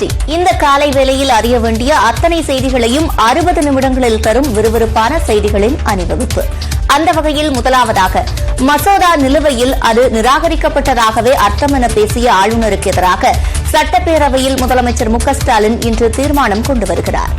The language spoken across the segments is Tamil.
கோஷ்டி. இந்த காலை வேளையில் அறிய வேண்டிய அத்தனை செய்திகளையும் 60 நிமிடங்களில் தரும் விறுவிறுப்பான செய்திகளின் அணிவகுப்பு. அந்த வகையில் முதலாவதாக மசோதா நிலுவையில் அது நிராகரிக்கப்பட்டதாகவே அர்த்தம் என பேசிய ஆளுநருக்கு எதிராக சட்டப்பேரவையில் முதலமைச்சர் மு.க.ஸ்டாலின் இன்று தீர்மானம் கொண்டு வருகிறார்.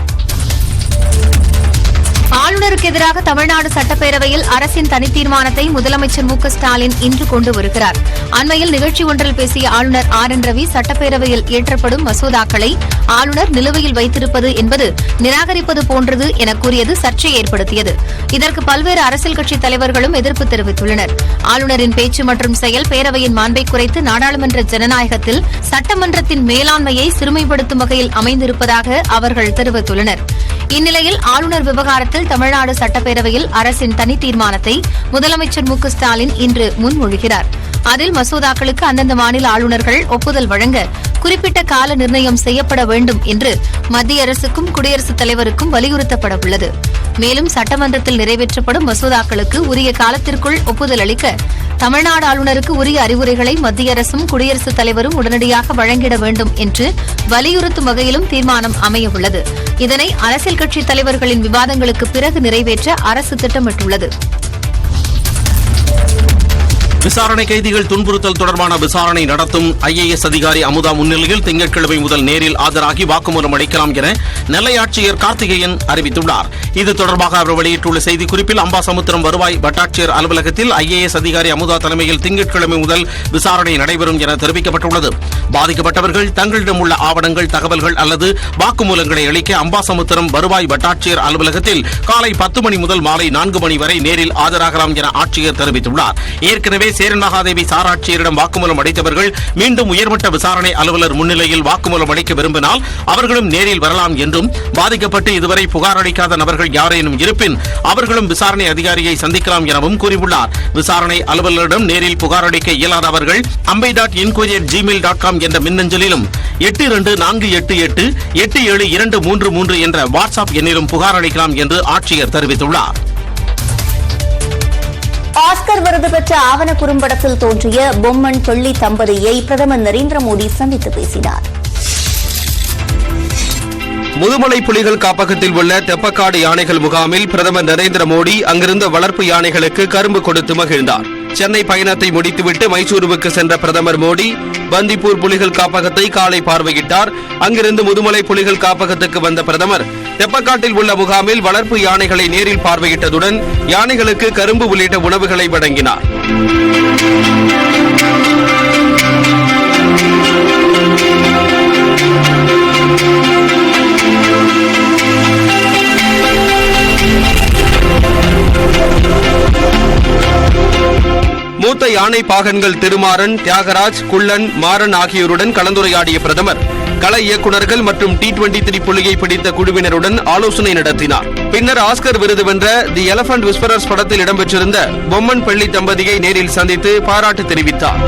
ஆளுநருக்கு எதிராக தமிழ்நாடு சட்டப்பேரவையில் அரசின் தனித்தீர்மானத்தை முதலமைச்சர் மு.க.ஸ்டாலின் இன்று கொண்டு வருகிறார். அண்மையில் நிகழ்ச்சி ஒன்றில் பேசிய ஆளுநர் ஆர்.என். ரவி சட்டப்பேரவையில் இயற்றப்படும் மசோதாக்களை ஆளுநர் நிலுவையில் வைத்திருப்பது என்பது நிராகரிப்பது போன்றது என கூறியது சர்ச்சை ஏற்படுத்தியது. இதற்கு பல்வேறு அரசியல் கட்சித் தலைவர்களும் எதிர்ப்பு தெரிவித்துள்ளனர். ஆளுநரின் பேச்சு மற்றும் செயல் பேரவையின் மாண்பை குறைத்து நாடாளுமன்ற ஜனநாயகத்தில் சட்டமன்றத்தின் மேலாண்மையை சிறுமைப்படுத்தும் வகையில் அமைந்திருப்பதாக அவர்கள் தெரிவித்துள்ளனர். இந்நிலையில் ஆளுநர் விவகாரத்தில் தமிழ்நாடு சட்டப்பேரவையில் அரசின் தனி தீர்மானத்தை முதலமைச்சர் மு.க.ஸ்டாலின் இன்று முன்மொழிகிறார். அதில் மசோதாக்களுக்கு அந்தந்த மாநில ஆளுநர்கள் ஒப்புதல் வழங்க குறிப்பிட்ட கால நிர்ணயம் செய்யப்பட வேண்டும் என்று மத்திய அரசுக்கும் குடியரசுத் தலைவருக்கும் வலியுறுத்தப்பட உள்ளது. மேலும் சட்டமன்றத்தில் நிறைவேற்றப்படும் மசோதாக்களுக்கு உரிய காலத்திற்குள் ஒப்புதல் அளிக்க தமிழ்நாடு ஆளுநருக்கு உரிய அறிவுரைகளை மத்திய அரசும் குடியரசுத் தலைவரும் உடனடியாக வழங்கிட வேண்டும் என்று வலியுறுத்தும் வகையிலும் தீர்மானம் அமையவுள்ளது. இதனை அரசியல் கட்சித் தலைவர்களின் விவாதங்களுக்கு பிறகு நிறைவேற்ற அரசு திட்டமிட்டுள்ளது. விசாரணை கைதிகள் துன்புறுத்தல் தொடர்பான விசாரணை நடத்தும் IAS அதிகாரி அமுதா முன்னிலையில் திங்கட்கிழமை முதல் நேரில் ஆஜராகி வாக்குமூலம் அளிக்கலாம் என நெல்லை ஆட்சியர் கார்த்திகேயன் அறிவித்துள்ளார். இது தொடர்பாக அவர் வெளியிட்டுள்ள செய்திக்குறிப்பில் அம்பாசமுத்திரம் வருவாய் வட்டாட்சியர் அலுவலகத்தில் IAS அதிகாரி அமுதா தலைமையில் திங்கட்கிழமை முதல் விசாரணை நடைபெறும் என தெரிவிக்கப்பட்டுள்ளது. பாதிக்கப்பட்டவர்கள் தங்களிடம் உள்ள ஆவணங்கள், தகவல்கள் அல்லது வாக்குமூலங்களை அளிக்க அம்பாசமுத்திரம் வருவாய் வட்டாட்சியர் அலுவலகத்தில் காலை 10 மணி முதல் மாலை 4 மணி வரை நேரில் ஆஜராகலாம் என ஆட்சியர் தெரிவித்துள்ளார். ஏற்கனவே சேரன் மகாதேவி சாராட்சியரிடம் வாக்குமூலம் அளித்தவர்கள் மீண்டும் உயர்மட்ட விசாரணை அலுவலர் முன்னிலையில் வாக்குமூலம் அளிக்க விரும்பினால் அவர்களும் நேரில் வரலாம் என்றும், பாதிக்கப்பட்டு இதுவரை புகார் அளிக்காத நபர்கள் யாரேனும் இருப்பின் அவர்களும் விசாரணை அதிகாரியை சந்திக்கலாம் எனவும் கூறியுள்ளார். விசாரணை அலுவலரிடம் நேரில் புகார் அளிக்க இயலாதவர்கள் ambai.inquiry@gmail.com என்ற மின்னஞ்சலிலும் 8248887233 என்ற வாட்ஸ்அப் எண்ணிலும் புகார் அளிக்கலாம் என்று ஆட்சியர் தெரிவித்துள்ளார். ஆஸ்கர் விருது பெற்ற ஆவண குறும்படத்தில் தோன்றிய பொம்மன் பெள்ளி தம்பதியை பிரதமர் நரேந்திர மோடி சந்தித்து பேசினார். முதுமலை புலிகள் காப்பகத்தில் உள்ள தெப்பக்காடு யானைகள் முகாமில் பிரதமர் நரேந்திர மோடி அங்கிருந்த வளர்ப்பு யானைகளுக்கு கரும்பு கொடுத்து மகிழ்ந்தார். சென்னை பயணத்தை முடித்துவிட்டு மைசூருவுக்கு சென்ற பிரதமர் மோடி பந்திப்பூர் புலிகள் காப்பகத்தை காலை பார்வையிட்டார். அங்கிருந்து முதுமலை புலிகள் காப்பகத்துக்கு வந்த பிரதமர் தெப்பக்காட்டில் உள்ள முகாமில் வளர்ப்பு யானைகளை நேரில் பார்வையிட்டதுடன் யானைகளுக்கு கரும்பு உள்ளிட்ட உணவுகளை வழங்கினார். மூத்த யானை பாகன்கள் திருமாறன், தியாகராஜ், குள்ளன், மாறன் ஆகியோருடன் கலந்துரையாடிய பிரதமர் கள இயக்குநர்கள் மற்றும் T23 புலியை பிடித்த குழுவினருடன் ஆலோசனை நடத்தினார். பின்னர் ஆஸ்கர் விருது வென்ற தி எலபண்ட் விஸ்பரர்ஸ் படத்தில் இடம்பெற்றிருந்த பொம்மன் பெள்ளி தம்பதியை நேரில் சந்தித்து பாராட்டு தெரிவித்தார்.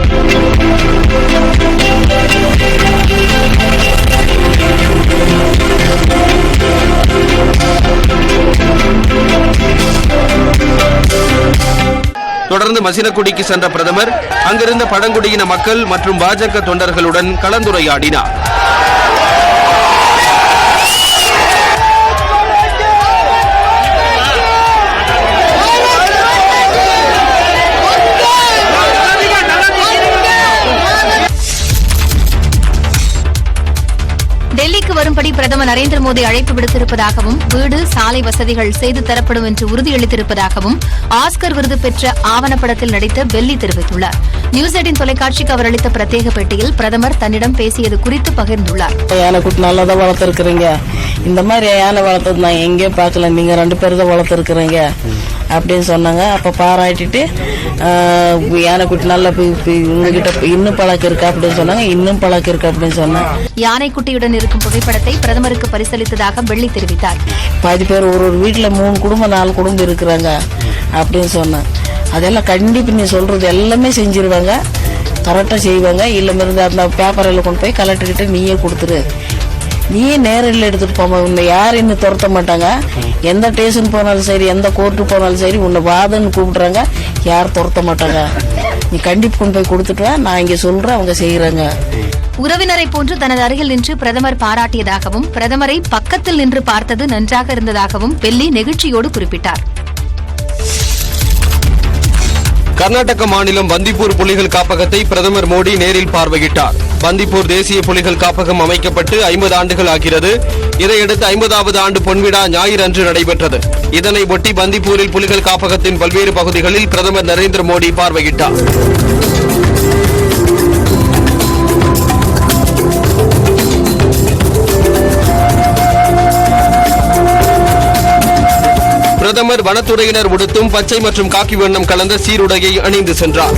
தொடர்ந்து மசினகுடிக்கு சென்ற பிரதமர் அங்கிருந்த பழங்குடியின மக்கள் மற்றும் பாஜக தொண்டர்களுடன் கலந்துரையாடினார். டெல்லிக்கு வரும்படி பிரதமர் நரேந்திர மோடி அழைப்பு விடுத்திருப்பதாகவும், வீடு, சாலை வசதிகள் செய்து தரப்படும் என்று உறுதியளித்திருப்பதாகவும் ஆஸ்கர் விருது பெற்ற ஆவணப்படத்தில் நடித்த பெல்லி தெரிவித்துள்ளார். நியூஸ் 18 தொலைக்காட்சிக்கு அவர் அளித்த பிரத்யேக பேட்டியில் பிரதமர் தன்னிடம் பேசியது குறித்து பகிர்ந்துள்ளார். யானைக்குட்டி நல்லதா வளர்த்திருக்கிறீங்க, இந்த மாதிரி யானை வளர்த்தது நான் எங்கேயும் பார்க்கல, நீங்க 2 பேரும் தான் வளர்த்திருக்கிறீங்க அப்படின்னு சொன்னாங்க. அப்ப பாராட்டிட்டு யானைக்குட்டி நல்லா உங்ககிட்ட இன்னும் பழக்கம் இருக்கா அப்படின்னு சொன்னாங்க. இன்னும் பழக்கம் இருக்கு அப்படின்னு சொன்னாங்க. யானைக்குட்டியுடன் இருக்கும் புகைப்படத்தை பிரதமருக்கு பரிசளித்ததாக பெல்லி தெரிவித்தார். பாதி பேர் ஒரு வீட்டுல 3 குடும்பம் 4 குடும்பம் இருக்கிறாங்க அப்படின்னு சொன்னாங்க. அதெல்லாம் கண்டிப்பா நீ சொல்றது எல்லாமே செஞ்சிருவாங்க, கரெக்டா செய்வாங்க. இல்ல இருந்து அந்த பேப்பரில் கொண்டு போய் கலெக்டர்கிட்ட நீயே கொடுத்துரு, நீயே நேரில் எடுத்துட்டு போமா, உன்னை யாரும் இன்னும் துரத்த மாட்டாங்க. எந்த ஸ்டேஷன் போனாலும் சரி, எந்த கோர்ட்டு போனாலும் சரி, உன்னை வாதன்னு கூப்பிடுறாங்க, யாரும் துரத்த மாட்டாங்க. நீ கண்டிப்பா கொண்டு போய் கொடுத்துட்டு வா, நான் இங்க சொல்றேன், அவங்க செய்யறாங்க. உறவினரை போன்று தனது அருகில் நின்று பிரதமர் பாராட்டியதாகவும் பிரதமரை பக்கத்தில் நின்று பார்த்தது நன்றாக இருந்ததாகவும் பெல்லி நெகிழ்ச்சியோடு குறிப்பிட்டார். கர்நாடக மாநிலம் பந்திப்பூர் புலிகள் காப்பகத்தை பிரதமர் மோடி நேரில் பார்வையிட்டார். பந்திப்பூர் தேசிய புலிகள் காப்பகம் அமைக்கப்பட்டு 50 ஆண்டுகள் ஆகிறது. இதையடுத்து 50வது ஆண்டு பொன்விழா ஞாயிறு அன்று நடைபெற்றது. இதனை ஒட்டி பந்திப்பூரில் புலிகள் காப்பகத்தின் பல்வேறு பகுதிகளில் பிரதமர் நரேந்திர மோடி பார்வையிட்டார். பிரதமர் வனத்துறையினர் உடுத்தும் பச்சை மற்றும் காக்கி வண்ணம் கலந்த சீருடையை அணிந்து சென்றார்.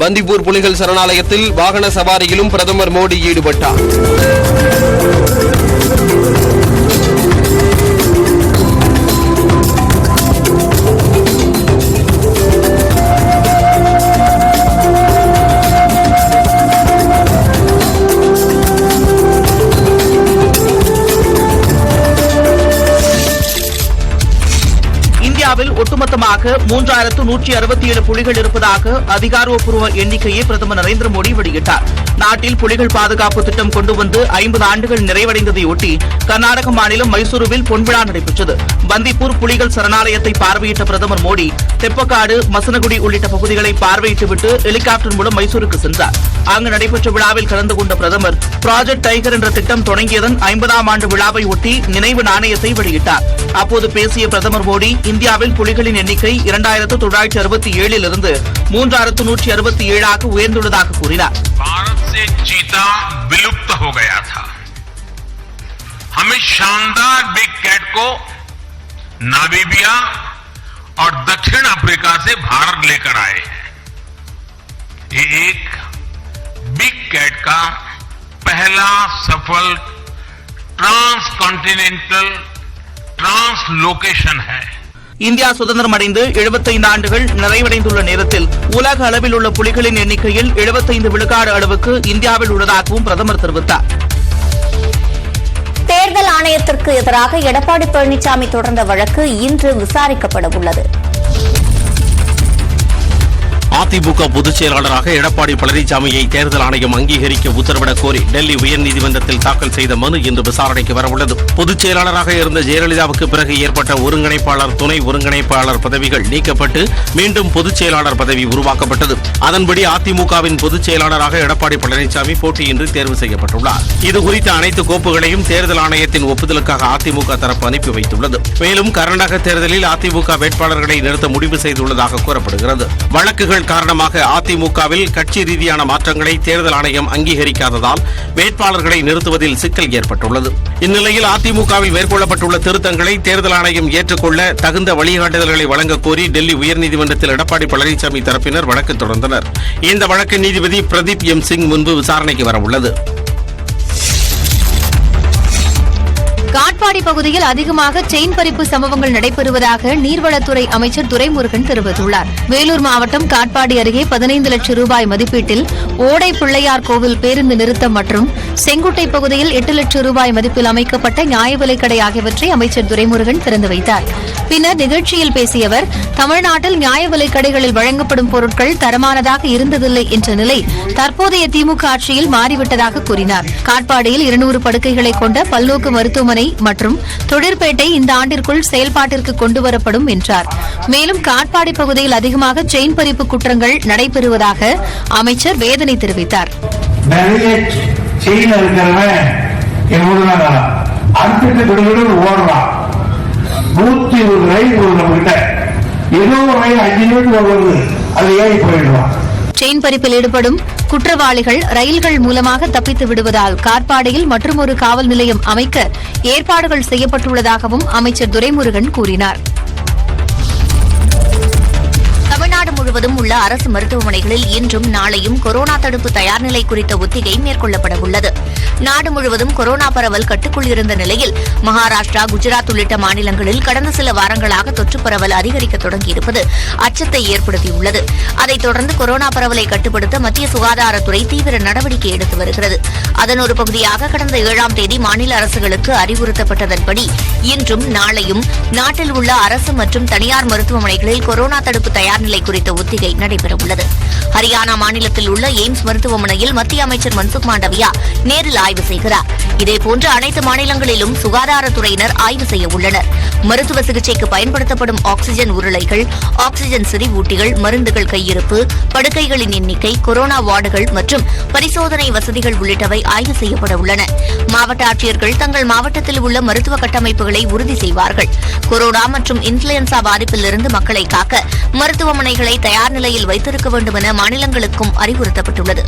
பந்திப்பூர் புலிகள் சரணாலயத்தில் வாகன சவாரியிலும் பிரதமர் மோடி ஈடுபட்டார். இந்தியாவில் ஒட்டுமொத்தமாக 3167 புலிகள் இருப்பதாக அதிகாரப்பூர்வ எண்ணிக்கையை பிரதமர் நரேந்திர மோடி வெளியிட்டார். நாட்டில் புலிகள் பாதுகாப்பு திட்டம் கொண்டு வந்து 50 ஆண்டுகள் நிறைவடைந்ததையொட்டி கர்நாடக மாநிலம் மைசூருவில் பொன்விழா நடைபெற்றது. பந்திப்பூர் புலிகள் சரணாலயத்தை பார்வையிட்ட பிரதமர் மோடி தெப்பக்காடு, மசனகுடி உள்ளிட்ட பகுதிகளை பார்வையிட்டுவிட்டு ஹெலிகாப்டர் மூலம் மைசூருக்கு சென்றார். அங்கு நடைபெற்ற விழாவில் கலந்து கொண்ட பிரதமர் ப்ராஜெக்ட் டைகர் என்ற திட்டம் தொடங்கியதன் 50ஆம் ஆண்டு விழாவை ஒட்டி நினைவு நாணயத்தை வெளியிட்டார். அப்போது பேசிய பிரதமர் மோடி இந்தியாவில் புலிகளின் எண்ணிக்கை 2967 இருந்து 3167 உயர்ந்துள்ளதாக கூறினார். भारत से चीता विलुप्त हो गया था. हमें शानदार बिग कैट को नामीबिया और दक्षिण अफ्रीका से भारत लेकर आए हैं. ये एक बिग कैट का पहला सफल ट्रांसकॉन्टिनेंटल ट्रांसलोकेशन है. இந்தியா சுதந்திரம் அடைந்து 75 ஆண்டுகள் நிறைவடைந்துள்ள நேரத்தில் உலக அளவில் உள்ள புலிகளின் எண்ணிக்கையில் 75 விழுக்காடு அளவுக்கு இந்தியாவில் உள்ளதாகவும் பிரதமர் தெரிவித்தார். தேர்தல் ஆணையத்திற்கு எதிராக எடப்பாடி பழனிசாமி தொடர்ந்த வழக்கு இன்று விசாரிக்கப்பட உள்ளது. அதிமுக பொதுச் செயலாளராக எடப்பாடி பழனிசாமியை தேர்தல் ஆணையம் அங்கீகரிக்க உத்தரவிடக் கோரி டெல்லி உயர்நீதிமன்றத்தில் தாக்கல் செய்த மனு இன்று விசாரணைக்கு வரவுள்ளது. பொதுச் செயலாளராக இருந்த ஜெயலலிதாவுக்கு பிறகு ஏற்பட்ட ஒருங்கிணைப்பாளர், துணை ஒருங்கிணைப்பாளர் பதவிகள் நீக்கப்பட்டு மீண்டும் பொதுச் செயலாளர் பதவி உருவாக்கப்பட்டது. அதன்படி அதிமுகவின் பொதுச் செயலாளராக எடப்பாடி பழனிசாமி போட்டியின்றி தேர்வு செய்யப்பட்டுள்ளார். இதுகுறித்த அனைத்து கோப்புகளையும் தேர்தல் ஆணையத்தின் ஒப்புதலுக்காக அதிமுக தரப்பு அனுப்பி வைத்துள்ளது. மேலும் கர்நாடக தேர்தலில் அதிமுக வேட்பாளர்களை நிறுத்த முடிவு செய்துள்ளதாக கூறப்படுகிறது. வழக்குகள் காரணமாக அதிமுகவில் கட்சி ரீதியான மாற்றங்களை தேர்தல் ஆணையம் அங்கீகரிக்காததால் வேட்பாளர்களை நிறுத்துவதில் சிக்கல் ஏற்பட்டுள்ளது. இந்நிலையில் அதிமுகவில் மேற்கொள்ளப்பட்டுள்ள திருத்தங்களை தேர்தல் ஆணையம் ஏற்றுக்கொள்ள தகுந்த வழிகாட்டுதல்களை வழங்க கோரி டெல்லி உயர்நீதிமன்றத்தில் எடப்பாடி பழனிசாமி தரப்பினர் வழக்கு தொடர்ந்தனர். இந்த வழக்கு நீதிபதி பிரதீப் எம் சிங் முன்பு விசாரணைக்கு வரவுள்ளது. காட்பாடி பகுதியில் அதிகமாக செயின் பறிப்பு சம்பவங்கள் நடைபெறுவதாக நீர்வளத்துறை அமைச்சர் துரைமுருகன் தெரிவித்துள்ளார். வேலூர் மாவட்டம் காட்பாடி அருகே 15 லட்சம் ரூபாய் மதிப்பீட்டில் ஓடை பிள்ளையார் கோவில் பேருந்து நிறுத்தம் மற்றும் செங்குட்டை பகுதியில் 8 லட்சம் ரூபாய் மதிப்பில் அமைக்கப்பட்ட நியாய விலைக்கடை ஆகியவற்றை அமைச்சர் துரைமுருகன் திறந்து வைத்தார். பின்னர் நிகழ்ச்சியில் பேசிய அவர், தமிழ்நாட்டில் நியாய விலைக்கடைகளில் வழங்கப்படும் பொருட்கள் தரமானதாக இருந்ததில்லை என்ற நிலை தற்போதைய திமுக ஆட்சியில் மாறிவிட்டதாக கூறினார். காட்பாடியில் 200 படுக்கைகளை கொண்ட பல்நோக்கு மருத்துவமனை மற்றும் தொழிற்பேட்டை இந்த ஆண்டிற்குள் செயல்பாட்டிற்கு கொண்டுவரப்படும் என்றார். மேலும் காட்பாடி பகுதியில் அதிகமாக செயின் பறிப்பு குற்றங்கள் நடைபெறுவதாக அமைச்சர் வேதனை தெரிவித்தார். செயின் பறிப்பில் ஈடுபடும் குற்றவாளிகள் ரயில்கள் மூலமாக தப்பித்து விடுவதால் காட்பாடியில் மற்றொரு காவல் நிலையம் அமைக்க ஏற்பாடுகள் செய்யப்பட்டுள்ளதாகவும் அமைச்சர் துரைமுருகன் கூறினார். தமிழ்நாடு முழுவதும் உள்ள அரசு மருத்துவமனைகளில் இன்றும் நாளையும் கொரோனா தடுப்பு தயார்நிலை குறித்த ஒத்திகை மேற்கொள்ளப்பட உள்ளது. நாடு முழுவதும் கொரோனா பரவல் கட்டுக்குள் இருந்த நிலையில் மகாராஷ்டிரா, குஜராத் உள்ளிட்ட மாநிலங்களில் கடந்த சில வாரங்களாக தொற்று பரவல் அதிகரிக்க தொடங்கியிருப்பது அச்சத்தை ஏற்படுத்தியுள்ளது. அதைத் தொடர்ந்து கொரோனா பரவலை கட்டுப்படுத்த மத்திய சுகாதாரத்துறை தீவிர நடவடிக்கை எடுத்து வருகிறது. அதன் ஒரு பகுதியாக கடந்த 7ஆம் தேதி மாநில அரசுகளுக்கு அறிவுறுத்தப்பட்டதன்படி இன்றும் நாளையும் நாட்டில் உள்ள அரசு மற்றும் தனியார் மருத்துவமனைகளில் கொரோனா தடுப்பு தயார்நிலை குறித்த ஒத்திகை நடைபெறவுள்ளது. ஹரியானா மாநிலத்தில் உள்ள எய்ம்ஸ் மருத்துவமனையில் மத்திய அமைச்சர் மன்சுக் மாண்டவியா நேரில் ஆய்வு செய்கிறார். இதேபோன்று அனைத்து மாநிலங்களிலும் சுகாதாரத்துறையினர் ஆய்வு செய்ய உள்ளனர். மருத்துவ சிகிச்சைக்கு பயன்படுத்தப்படும் ஆக்ஸிஜன் உருளைகள், ஆக்ஸிஜன் செறிவூட்டிகள், மருந்துகள் கையிருப்பு, படுக்கைகளின் எண்ணிக்கை, கொரோனா வார்டுகள் மற்றும் பரிசோதனை வசதிகள் உள்ளிட்டவை ஆய்வு செய்யப்பட உள்ளன. மாவட்ட ஆட்சியர்கள் தங்கள் மாவட்டத்தில் உள்ள மருத்துவ கட்டமைப்புகளை உறுதி செய்வார்கள். கொரோனா மற்றும் இன்ஃபுளுன்சா பாதிப்பிலிருந்து மக்களை காக்க மருத்துவமனைகளை தயார் நிலையில் வைத்திருக்க வேண்டும் என மாநிலங்களுக்கும் அறிவுறுத்தப்பட்டுள்ளது.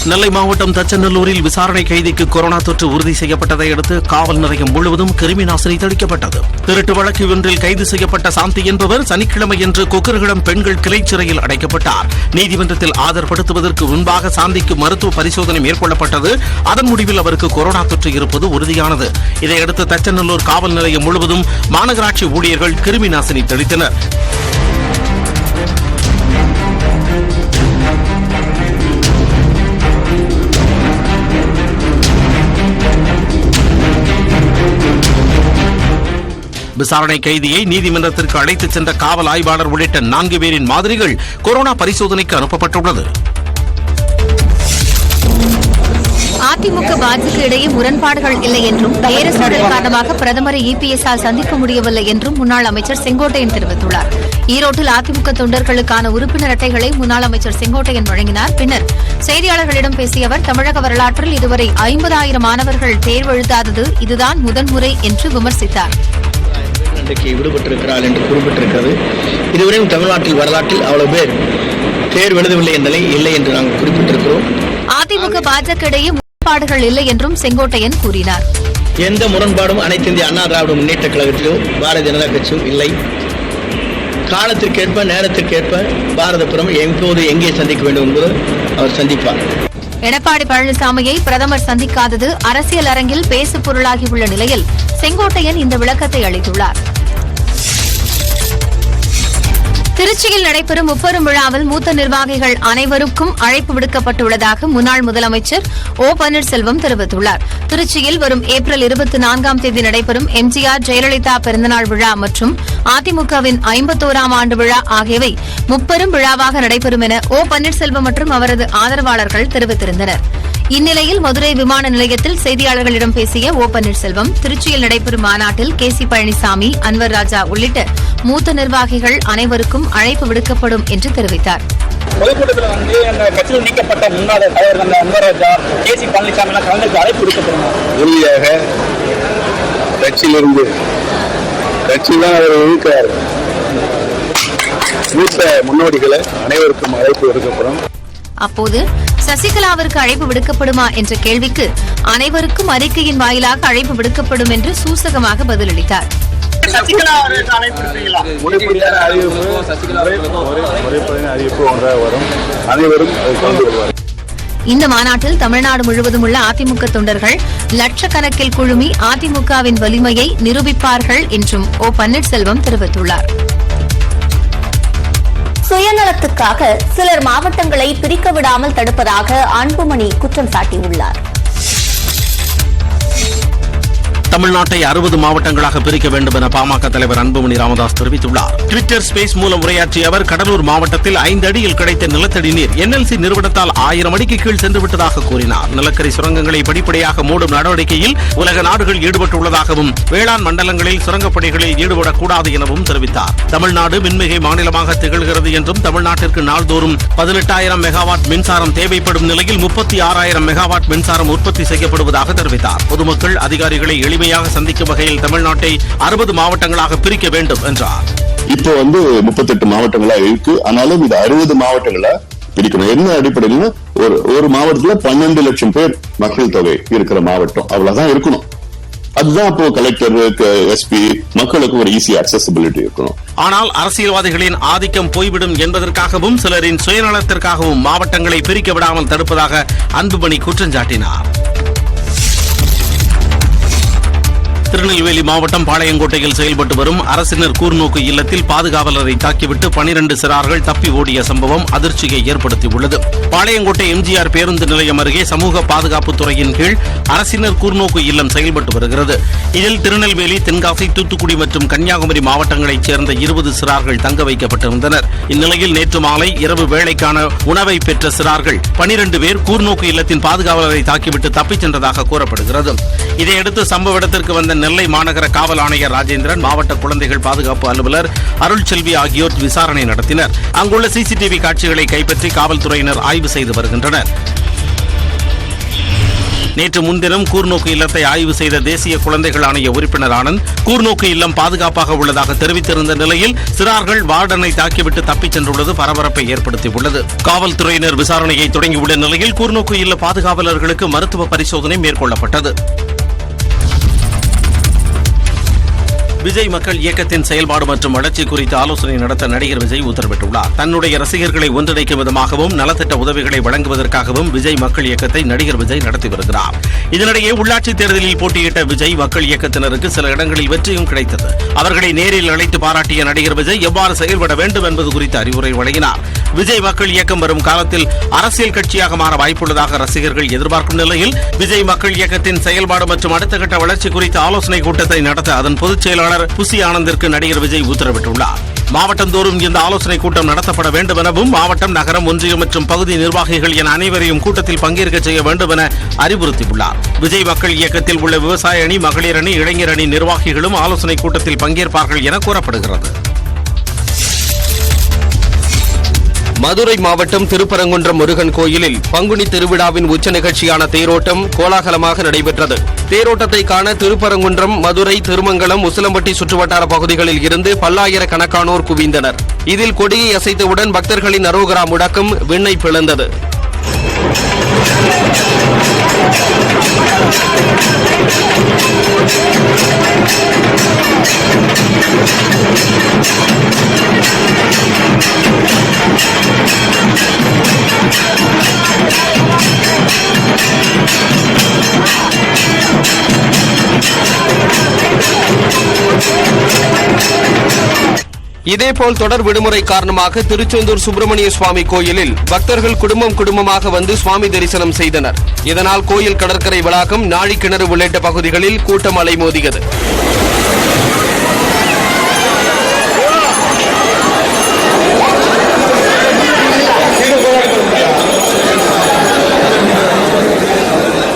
நெல்லை மாவட்டம் தச்சநல்லூரில் விசாரணை கைதிக்கு கொரோனா தொற்று உறுதி செய்யப்பட்டதை அடுத்து காவல் நிலையம் முழுவதும் கிருமி நாசினி தெளிக்கப்பட்டது. திருட்டு வழக்கு ஒன்றில் கைது செய்யப்பட்ட சாந்தி என்பவர் சனிக்கிழமையன்று கொக்கரகுளம் பெண்கள் கிளை சிறையில் அடைக்கப்பட்டார். நீதிமன்றத்தில் ஆஜர்படுத்துவதற்கு முன்பாக சாந்திக்கு மருத்துவ பரிசோதனை மேற்கொள்ளப்பட்டது. அதன் முடிவில் அவருக்கு கொரோனா தொற்று இருப்பது உறுதியானது. இதையடுத்து தச்சநல்லூர் காவல் நிலையம் முழுவதும் மாநகராட்சி ஊழியர்கள் கிருமி நாசினி தெளித்தனர். விசாரணை கைதியை நீதிமன்றத்திற்கு அழைத்துச் சென்ற காவல் ஆய்வாளர் உள்ளிட்ட 4 பேரின் மாதிரிகள் கொரோனா பரிசோதனைக்கு அனுப்பப்பட்டுள்ளது. அதிமுக பாஜக இடையே முரண்பாடுகள் இல்லை என்றும் நேர சூழல் காரணமாக பிரதமரை இபிஎஸ்-ஆல் சந்திக்க முடியவில்லை என்றும் முன்னாள் அமைச்சர் செங்கோட்டையன் தெரிவித்துள்ளார். ஈரோட்டில் அதிமுக தொண்டர்களுக்கான உறுப்பினர் அட்டைகளை முன்னாள் அமைச்சர் செங்கோட்டையன் வழங்கினார். பின்னர் செய்தியாளர்களிடம் பேசிய அவர் தமிழக வரலாற்றில் இதுவரை 50,000 மாணவர்கள் தேர்வு எழுதாதது இதுதான் முதன்முறை என்று விமர்சித்தார். விடுபட்டிருக்கிறார் என்று குறிப்பிட்டிருக்கிறது. இதுவரையும் தமிழ்நாட்டில் வரலாற்றில் அவ்வளவு பேர் தேர்வு எழுதவில்லை என்ற நிலை இல்லை என்று நாங்கள் குறிப்பிட்டிருக்கிறோம். அதிமுக பாஜக இடையே முரண்பாடுகள் இல்லை என்றும் செங்கோட்டையன் கூறினார். எந்த முரண்பாடும் அனைத்து இந்திய அண்ணா திராவிட முன்னேற்ற கழகத்திலோ பாரதிய ஜனதா கட்சியும் இல்லை. காலத்திற்கேற்ப நேரத்திற்கேற்ப பாரத பிரதமர் எப்போது எங்கே சந்திக்க வேண்டும் என்பது அவர் சந்திப்பார். எடப்பாடி பழனிசாமியை பிரதமர் சந்திக்காதது அரசியல் அரங்கில் பேசு பொருளாகியுள்ள நிலையில் செங்கோட்டையன் இந்த விளக்கத்தை அளித்துள்ளார். திருச்சியில் நடைபெறும் முப்பெரும் விழாவில் மூத்த நிர்வாகிகள் அனைவருக்கும் அழைப்பு விடுக்கப்பட்டுள்ளதாக முன்னாள் முதலமைச்சர் ஓ பன்னீர்செல்வம் தெரிவித்துள்ளார். திருச்சியில் வரும் ஏப்ரல் 24ஆம் தேதி நடைபெறும் எம்ஜிஆர் ஜெயலலிதா பிறந்தநாள் விழா மற்றும் அதிமுகவின் 51ஆம் ஆண்டு விழா ஆகியவை முப்பெரும் விழாவாக நடைபெறும் என ஓ பன்னீர்செல்வம் மற்றும் அவரது ஆதரவாளர்கள் தெரிவித்திருந்தனர். இந்நிலையில் மதுரை விமான நிலையத்தில் செய்தியாளர்களிடம் பேசிய ஓ பன்னீர்செல்வம் திருச்சியில் நடைபெறும் மாநாட்டில் கே.சி. பழனிசாமி, அன்வர் ராஜா உள்ளிட்ட மூத்த நிர்வாகிகள் அனைவருக்கும் அழைப்பு விடுக்கப்படும் என்று தெரிவித்தார். பொதுக்கூட்டத்தில் வந்து அந்த கட்சியில் நீக்கப்பட்ட முன்னாள் தலைவர் அன்வர் ராஜா, கே.சி. பழனிசாமி கலந்துக்கு அழைப்பு விடுக்கப்படும். உறுதியாக கட்சியிலிருந்து கட்சிதான் அவர் இருக்கிறார். மூத்த முன்னோடிகளை அனைவருக்கும் அழைப்பு விடுக்கப்படும். அப்போது சசிகலாவிற்கு அழைப்பு விடுக்கப்படுமா என்ற கேள்விக்கு அனைவருக்கும் அறிக்கையின் வாயிலாக அழைப்பு விடுக்கப்படும் என்று சூசகமாக பதிலளித்தார். இந்த மாநாட்டில் தமிழ்நாடு முழுவதும் உள்ள அதிமுக தொண்டர்கள் லட்சக்கணக்கில் குழுமி அதிமுகவின் வலிமையை நிரூபிப்பார்கள் என்றும் ஓ பன்னீர்செல்வம் தெரிவித்துள்ளார். சுயநலத்துக்காக சிலர் மாவட்டங்களை பிரிக்க விடாமல் தடுப்பதாக அன்புமணி குற்றம் சாட்டியுள்ளார். தமிழ்நாட்டை 60 மாவட்டங்களாக பிரிக்க வேண்டும் என பாமக தலைவர் அன்புமணி ராமதாஸ் தெரிவித்துள்ளார். ட்விட்டர் ஸ்பேஸ் மூலம் உரையாற்றிய அவர் கடலூர் மாவட்டத்தில் 5 அடியில் கிடைத்த நிலத்தடி நீர் என்எல்சி நிறுவனத்தால் 1000 அடிக்கு கீழ் சென்றுவிட்டதாக கூறினார். நிலக்கரி சுரங்கங்களை படிப்படியாக மூடும் நடவடிக்கையில் உலக நாடுகள் ஈடுபட்டுள்ளதாகவும் வேளாண் மண்டலங்களில் சுரங்கப் பணிகளில் ஈடுபடக்கூடாது எனவும் தெரிவித்தார். தமிழ்நாடு மின்மிகை மாநிலமாக திகழ்கிறது என்றும் தமிழ்நாட்டிற்கு நாள்தோறும் 18,000 மெகாவாட் மின்சாரம் தேவைப்படும் நிலையில் 36,000 மெகாவாட் மின்சாரம் உற்பத்தி செய்யப்படுவதாக தெரிவித்தார். பொதுமக்கள் அதிகாரிகளை எளிமையாக சந்திக்கும் வகையில் தமிழ்நாட்டை 60 மாவட்டங்களாக பிரிக்க வேண்டும் என்றார். இப்போ 38 மாவட்டங்களா இருக்கு. ஆனாலும் இது 60 மாவட்டங்களா பிரிக்கணும். என்ன அடிப்படையில் ஒரு மாவட்டத்துல 12 லட்சம் பேர் மக்கள் தொகை இருக்கிற மாவட்டம் அவ்வளவுதான் இருக்கணும். அதுதான் இப்போ கலெக்டர், எஸ்பி மக்களுக்கு ஒரு ஈஸி அக்சசிபிலிட்டி இருக்கணும். ஆனால் அரசியல்வாதிகளின் ஆதிக்கம் போய்விடும் என்பதற்காகவும் சிலரின் சுயநலத்திற்காகவும் மாவட்டங்களை பிரிக்க விடாமல் தடுப்பதாக அன்புமணி குற்றம் சாட்டினார். திருநெல்வேலி மாவட்டம் பாளையங்கோட்டையில் செயல்பட்டு வரும் அரசினர் கூர்நோக்கு இல்லத்தில் பாதுகாவலரை தாக்கிவிட்டு 12 சிறார்கள் தப்பி ஓடிய சம்பவம் அதிர்ச்சியை ஏற்படுத்தியுள்ளது. பாளையங்கோட்டை எம்ஜிஆர் பேருந்து நிலையம் அருகே சமூக பாதுகாப்புத் துறையின் கீழ் அரசினர் கூர்நோக்கு இல்லம் செயல்பட்டு வருகிறது. இதில் திருநெல்வேலி, தென்காசி, தூத்துக்குடி மற்றும் கன்னியாகுமரி மாவட்டங்களைச் சேர்ந்த 20 சிறார்கள் தங்க வைக்கப்பட்டிருந்தனர். இந்நிலையில் நேற்று மாலை இரவு வேளைக்கான உணவை பெற்ற சிறார்கள் 12 பேர் கூர்நோக்கு இல்லத்தின் பாதுகாவலரை தாக்கிவிட்டு தப்பிச் சென்றதாக கூறப்படுகிறது. இதையடுத்து சம்பவ இடத்திற்கு வந்த நெல்லை மாநகர காவல் ஆணையர் ராஜேந்திரன், மாவட்ட குழந்தைகள் பாதுகாப்பு அலுவலர் அருள்செல்வி ஆகியோர் விசாரணை நடத்தினர். அங்குள்ள சிசிடிவி காட்சிகளை கைப்பற்றி காவல்துறையினர் ஆய்வு செய்து வருகின்றனர். நேற்று முன்தினம் கூர்நோக்கு இல்லத்தை ஆய்வு செய்த தேசிய குழந்தைகள் ஆணைய உறுப்பினர் ஆனந்த், கூர்நோக்கு இல்லம் பாதுகாப்பாக உள்ளதாக தெரிவித்திருந்த நிலையில் சிறார்கள் வார்டனை தாக்கிவிட்டு தப்பிச் சென்றுள்ளது பரபரப்பை ஏற்படுத்தியுள்ளது. காவல்துறையினர் விசாரணையை தொடங்கியுள்ள நிலையில் கூர்நோக்கு இல்ல பாதுகாவலர்களுக்கு மருத்துவ பரிசோதனை மேற்கொள்ளப்பட்டது. விஜய் மக்கள் இயக்கத்தின் செயல்பாடு மற்றும் வளர்ச்சி குறித்து ஆலோசனை நடத்த நடிகர் விஜய் உத்தரவிட்டுள்ளார். தன்னுடைய ரசிகர்களை ஒன்றிணைக்கும் விதமாகவும் நலத்திட்ட உதவிகளை வழங்குவதற்காகவும் விஜய் மக்கள் இயக்கத்தை நடிகர் விஜய் நடத்தி வருகிறார். இதனிடையே உள்ளாட்சித் தேர்தலில் போட்டியிட்ட விஜய் மக்கள் இயக்கத்தினருக்கு சில இடங்களில் வெற்றியும் கிடைத்தது. அவர்களை நேரில் அழைத்து பாராட்டிய நடிகர் விஜய் எவ்வாறு செயல்பட வேண்டும் என்பது குறித்து அறிவுரை வழங்கினார். விஜய் மக்கள் இயக்கம் வரும் காலத்தில் அரசியல் கட்சியாக மாற வாய்ப்புள்ளதாக ரசிகர்கள் எதிர்பார்க்கும் நிலையில் விஜய் மக்கள் இயக்கத்தின் செயல்பாடு மற்றும் அடுத்த கட்ட வளர்ச்சி குறித்த ஆலோசனை கூட்டத்தை நடத்த அதன் பொதுச் செயலாளர் புசி ஆனந்திற்கு நடிகர் விஜய் உத்தரவிட்டுள்ளார். மாவட்டந்தோறும் இந்த ஆலோசனை கூட்டம் நடத்தப்பட வேண்டும் எனவும் மாவட்டம், நகரம், ஒன்றியம் மற்றும் பகுதி நிர்வாகிகள் என அனைவரையும் கூட்டத்தில் பங்கேற்க செய்ய வேண்டும் என அறிவுறுத்தியுள்ளார். விஜய் மக்கள் இயக்கத்தில் உள்ள விவசாய அணி, மகளிர் அணி, இளைஞர் அணி நிர்வாகிகளும் ஆலோசனை கூட்டத்தில் பங்கேற்பார்கள் என கூறப்படுகிறது. மதுரை மாவட்டம் திருப்பரங்குன்றம் முருகன் கோயிலில் பங்குனி திருவிழாவின் உச்ச நிகழ்ச்சியான தேரோட்டம் கோலாகலமாக நடைபெற்றது. தேரோட்டத்தை காண திருப்பரங்குன்றம், மதுரை, திருமங்கலம், உசிலம்பட்டி சுற்றுவட்டார பகுதிகளில் இருந்து பல்லாயிரக்கணக்கானோர் குவிந்தனர். இதில் கொடியை அசைத்தவுடன் பக்தர்களின் அரோகரா முழக்கம் விண்ணை பிளந்தது. இதேபோல் தொடர் விடுமுறை காரணமாக திருச்செந்தூர் சுப்பிரமணிய சுவாமி கோயிலில் பக்தர்கள் குடும்பமாக வந்து சுவாமி தரிசனம் செய்தனர். இதனால் கோயில் கடற்கரை வளாகம், நாழி கிணறு உள்ளிட்ட பகுதிகளில் கூட்டம் அலைமோதியது.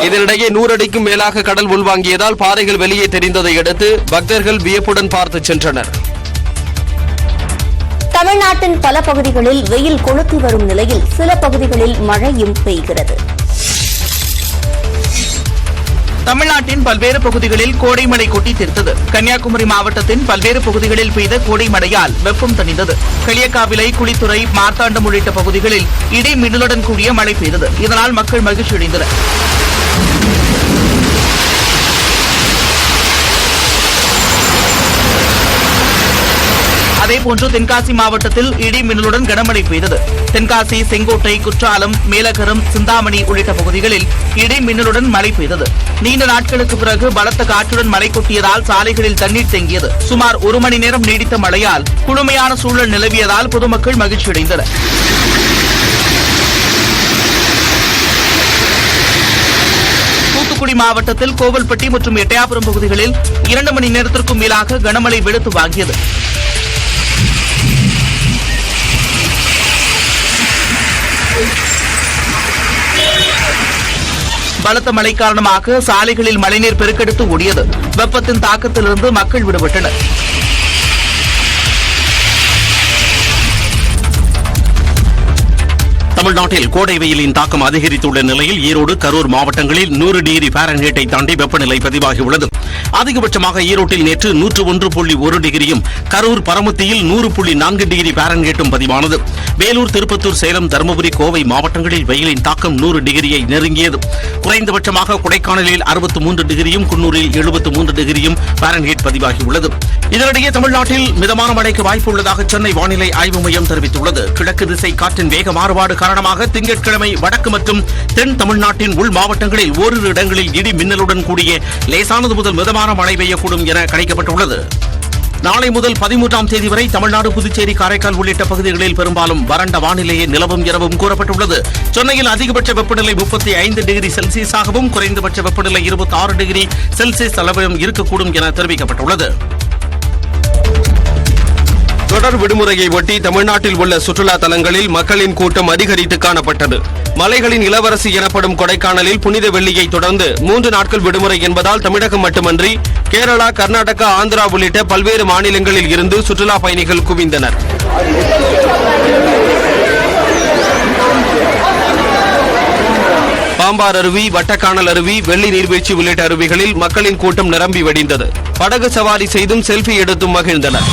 இதனிடையே 100 அடிக்கும் மேலாக கடல் உள்வாங்கியதால் பாறைகள் வெளியே தெரிந்ததை அடுத்து பக்தர்கள் வியப்புடன் பார்த்து சென்றனர். தமிழ்நாட்டின் பல பகுதிகளில் வெயில் கொளுத்தி வரும் நிலையில் சில பகுதிகளில் மழையும் பெய்கிறது. தமிழ்நாட்டின் பல்வேறு பகுதிகளில் கோடை மழை கொட்டி தீர்த்தது. கன்னியாகுமரி மாவட்டத்தின் பல்வேறு பகுதிகளில் பெய்த கோடை மழையால் வெப்பம் தணிந்தது. களியக்காவிளை, குளித்துறை, மார்த்தாண்டம் உள்ளிட்ட பகுதிகளில் இடி மின்னலுடன் கூடிய மழை பெய்தது. இதனால் மக்கள் மகிழ்ச்சியடைந்தனர். அதேபோன்று தென்காசி மாவட்டத்தில் இடி மின்னலுடன் கனமழை பெய்தது. தென்காசி, செங்கோட்டை, குற்றாலம், மேலகரம், சிந்தாமணி உள்ளிட்ட பகுதிகளில் இடி மின்னலுடன் மழை பெய்தது. நீண்ட நாட்களுக்கு பிறகு பலத்த காற்றுடன் மழை கொட்டியதால் சாலைகளில் தண்ணீர் தேங்கியது. சுமார் 1 மணி நேரம் நீடித்த மழையால் குளுமையான சூழல் நிலவியதால் பொதுமக்கள் மகிழ்ச்சியடைந்தனர். தூத்துக்குடி மாவட்டத்தில் கோவில்பட்டி மற்றும் எட்டயாபுரம் பகுதிகளில் 2 மணி நேரத்திற்கும் மேலாக கனமழை வெளுத்து வாங்கியது. பலத்த மழை காரணமாக சாலைகளில் மழைநீர் பெருக்கெடுத்து ஓடியது. வெப்பத்தின் தாக்கத்திலிருந்து மக்கள் விடுபட்டனர். தமிழ்நாட்டில் கோடை வெயிலின் தாக்கம் அதிகரித்துள்ள நிலையில் ஈரோடு, கரூர் மாவட்டங்களில் 100 டிகிரி பாரன்ஹீட்டை தாண்டி வெப்பநிலை பதிவாகியுள்ளது. அதிகபட்சமாக ஈரோட்டில் நேற்று 101.1 டிகிரியும், கரூர் பரமத்தியில் 100.4 டிகிரி பாரன்ஹீட்டும் பதிவானது. வேலூர், திருப்பத்தூர், சேலம், தருமபுரி, கோவை மாவட்டங்களில் வெயிலின் தாக்கம் 100 டிகிரியை நெருங்கியது. குறைந்தபட்சமாக கொடைக்கானலில் 63 டிகிரியும், குன்னூரில் 73 டிகிரியும் பாரன்ஹீட் பதிவாகியுள்ளது. இதனிடையே தமிழ்நாட்டில் மிதமான மழைக்கு வாய்ப்பு உள்ளதாக சென்னை வானிலை ஆய்வு மையம் தெரிவித்துள்ளது. கிழக்கு திசை காற்றின் வேக மாறுபாடு காரணமாக திங்கட்கிழமை வடக்கு மற்றும் தென் தமிழ்நாட்டின் உள் மாவட்டங்களில் ஓரிரு இடங்களில் இடி மின்னலுடன் கூடிய லேசானது முதல் மிதமான மழை பெய்யக்கூடும் என கணிக்கப்பட்டுள்ளது. நாளை முதல் 13ஆம் தேதி வரை தமிழ்நாடு, புதுச்சேரி, காரைக்கால் உள்ளிட்ட பகுதிகளில் பெரும்பாலும் வறண்ட வானிலையே நிலவும் எனவும் கூறப்பட்டுள்ளது. சென்னையில் அதிகபட்ச வெப்பநிலை 35 டிகிரி செல்சியஸாகவும், குறைந்தபட்ச வெப்பநிலை 26 டிகிரி செல்சியஸ் அளவிலும் இருக்கக்கூடும் என தெரிவிக்கப்பட்டுள்ளது. தொடர் விடுமுறையை ஒட்டி தமிழ்நாட்டில் உள்ள சுற்றுலா தலங்களில் மக்களின் கூட்டம் அதிகரித்து காணப்பட்டது. மலைகளின் இளவரசி எனப்படும் கொடைக்கானலில் புனித வெள்ளியை தொடர்ந்து 3 நாட்கள் விடுமுறை என்பதால் தமிழகம் மட்டுமன்றி கேரளா, கர்நாடகா, ஆந்திரா உள்ளிட்ட பல்வேறு மாநிலங்களில் இருந்து சுற்றுலா பயணிகள் குவிந்தனர். பாம்பார் அருவி, வட்டக்கானல் அருவி, வெள்ளி நீர்வீழ்ச்சி உள்ளிட்ட அருவிகளில் மக்களின் கூட்டம் நிரம்பி வடிந்தது. படகு சவாரி செய்தும் செல்ஃபி எடுத்தும் மகிழ்ந்தனர்.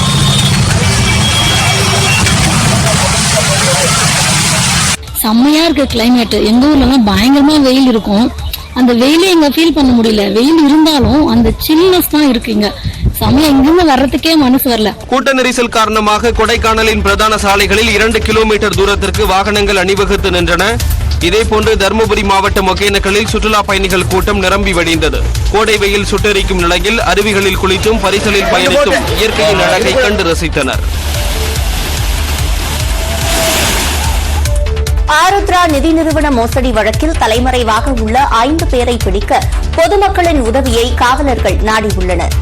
செம்மையா இருக்கு கிளைமேட். எங்க ஊர்ல பயங்கரமா வெயில் இருக்கும். அந்த வெயிலே எங்க ஃபீல் பண்ண முடியல. வெயில் இருந்தாலும் அந்த சில்னஸ் தான் இருக்கு. இங்க செம்மையா இங்கிருந்து வர்றதுக்கே மனசு வரல. கூட்ட நெரிசல் காரணமாக கொடைக்கானலின் பிரதான சாலைகளில் 2 கிலோமீட்டர் தூரத்திற்கு வாகனங்கள் அணிவகுத்து நின்றன. இதேபோன்று தருமபுரி மாவட்டம் ஒகேனக்கலில் சுற்றுலா பயணிகள் கூட்டம் நிரம்பி வடிந்தது. கோடை வெயில் சுட்டெரிக்கும் நிலையில் அருவிகளில் குளித்தும் பரிசலில் பயணித்தும் இயற்கையின் அழகை கண்டு ரசித்தனர். ஆருத்ரா நிதி நிறுவன மோசடி வழக்கில் தலைமறைவாக உள்ள 5 பேரை பிடிக்க பொதுமக்களின் உதவியை காவலர்கள் நாடியுள்ளனர்.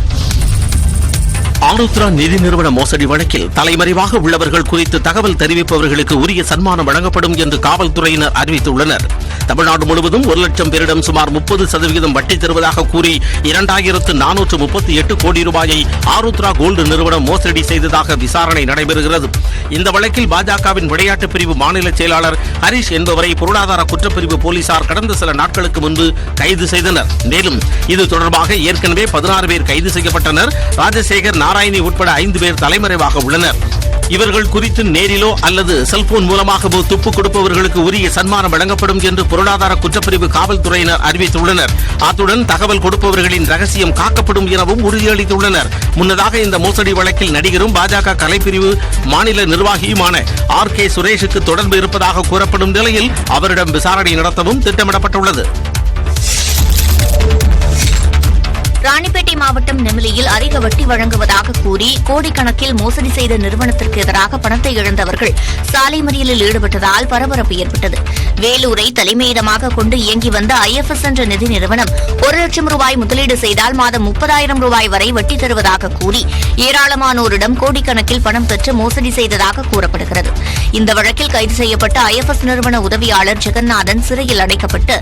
ஆருத்ரா நிதி நிறுவன மோசடி வழக்கில் தலைமறைவாக உள்ளவர்கள் குறித்து தகவல் தெரிவிப்பவர்களுக்கு உரிய சன்மானம் வழங்கப்படும் என்று காவல்துறையினர் அறிவித்துள்ளனர். தமிழ்நாடு முழுவதும் 1 லட்சம் பேரிடம் சுமார் 30% வட்டி தருவதாக கூறி 2438 கோடி ரூபாயை ஆருத்ரா கோல்டு நிறுவனம் மோசடி செய்ததாக விசாரணை நடைபெறுகிறது. இந்த வழக்கில் பாஜகவின் விளையாட்டு பிரிவு மாநில செயலாளர் ஹரிஷ் என்பவரை பொருளாதார குற்றப்பிரிவு போலீசார் கடந்த சில நாட்களுக்கு முன்பு கைது செய்தனர். மேலும் இது தொடர்பாக ஏற்கனவே 16 பேர் கைது செய்யப்பட்டனர். ராஜசேகர், நாராயணி உட்பட 5 பேர் தலைமறைவாக உள்ளனர். இவர்கள் குறித்து நேரிலோ அல்லது செல்போன் மூலமாகவோ துப்பு கொடுப்பவர்களுக்கு உரிய சன்மானம் வழங்கப்படும் என்று பொருளாதார குற்றப்பிரிவு காவல்துறையினர் அறிவித்துள்ளனர். அத்துடன் தகவல் கொடுப்பவர்களின் ரகசியம் காக்கப்படும் எனவும் உறுதியளித்துள்ளனர். முன்னதாக இந்த மோசடி வழக்கில் நடிகரும் பாஜக கலைப்பிரிவு மாநில நிர்வாகியுமான RK சுரேஷுக்கு தொடர்பு இருப்பதாக கூறப்படும் நிலையில் அவரிடம் விசாரணை நடத்தவும் திட்டமிடப்பட்டுள்ளது. ராணிப்பேட்டை மாவட்டம் நெமிலியில் அதிக வட்டி வழங்குவதாக கூறி கோடிக்கணக்கில் மோசடி செய்த நிறுவனத்திற்கு எதிராக பணத்தை இழந்தவர்கள் சாலை மறியலில் ஈடுபட்டதால் பரபரப்பு ஏற்பட்டது. வேலூரை தலைமையிடமாக கொண்டு இயங்கி வந்த IFS என்ற நிதி நிறுவனம் 1 லட்சம் ரூபாய் முதலீடு செய்தால் மாதம் 30,000 ரூபாய் வரை வட்டி தருவதாக கூறி ஏராளமானோரிடம் கோடிக்கணக்கில் பணம் பெற்று மோசடி செய்ததாக கூறப்படுகிறது. இந்த வழக்கில் கைது செய்யப்பட்ட IFS நிறுவன உதவியாளர் ஜெகநாதன் சிறையில் அடைக்கப்பட்டு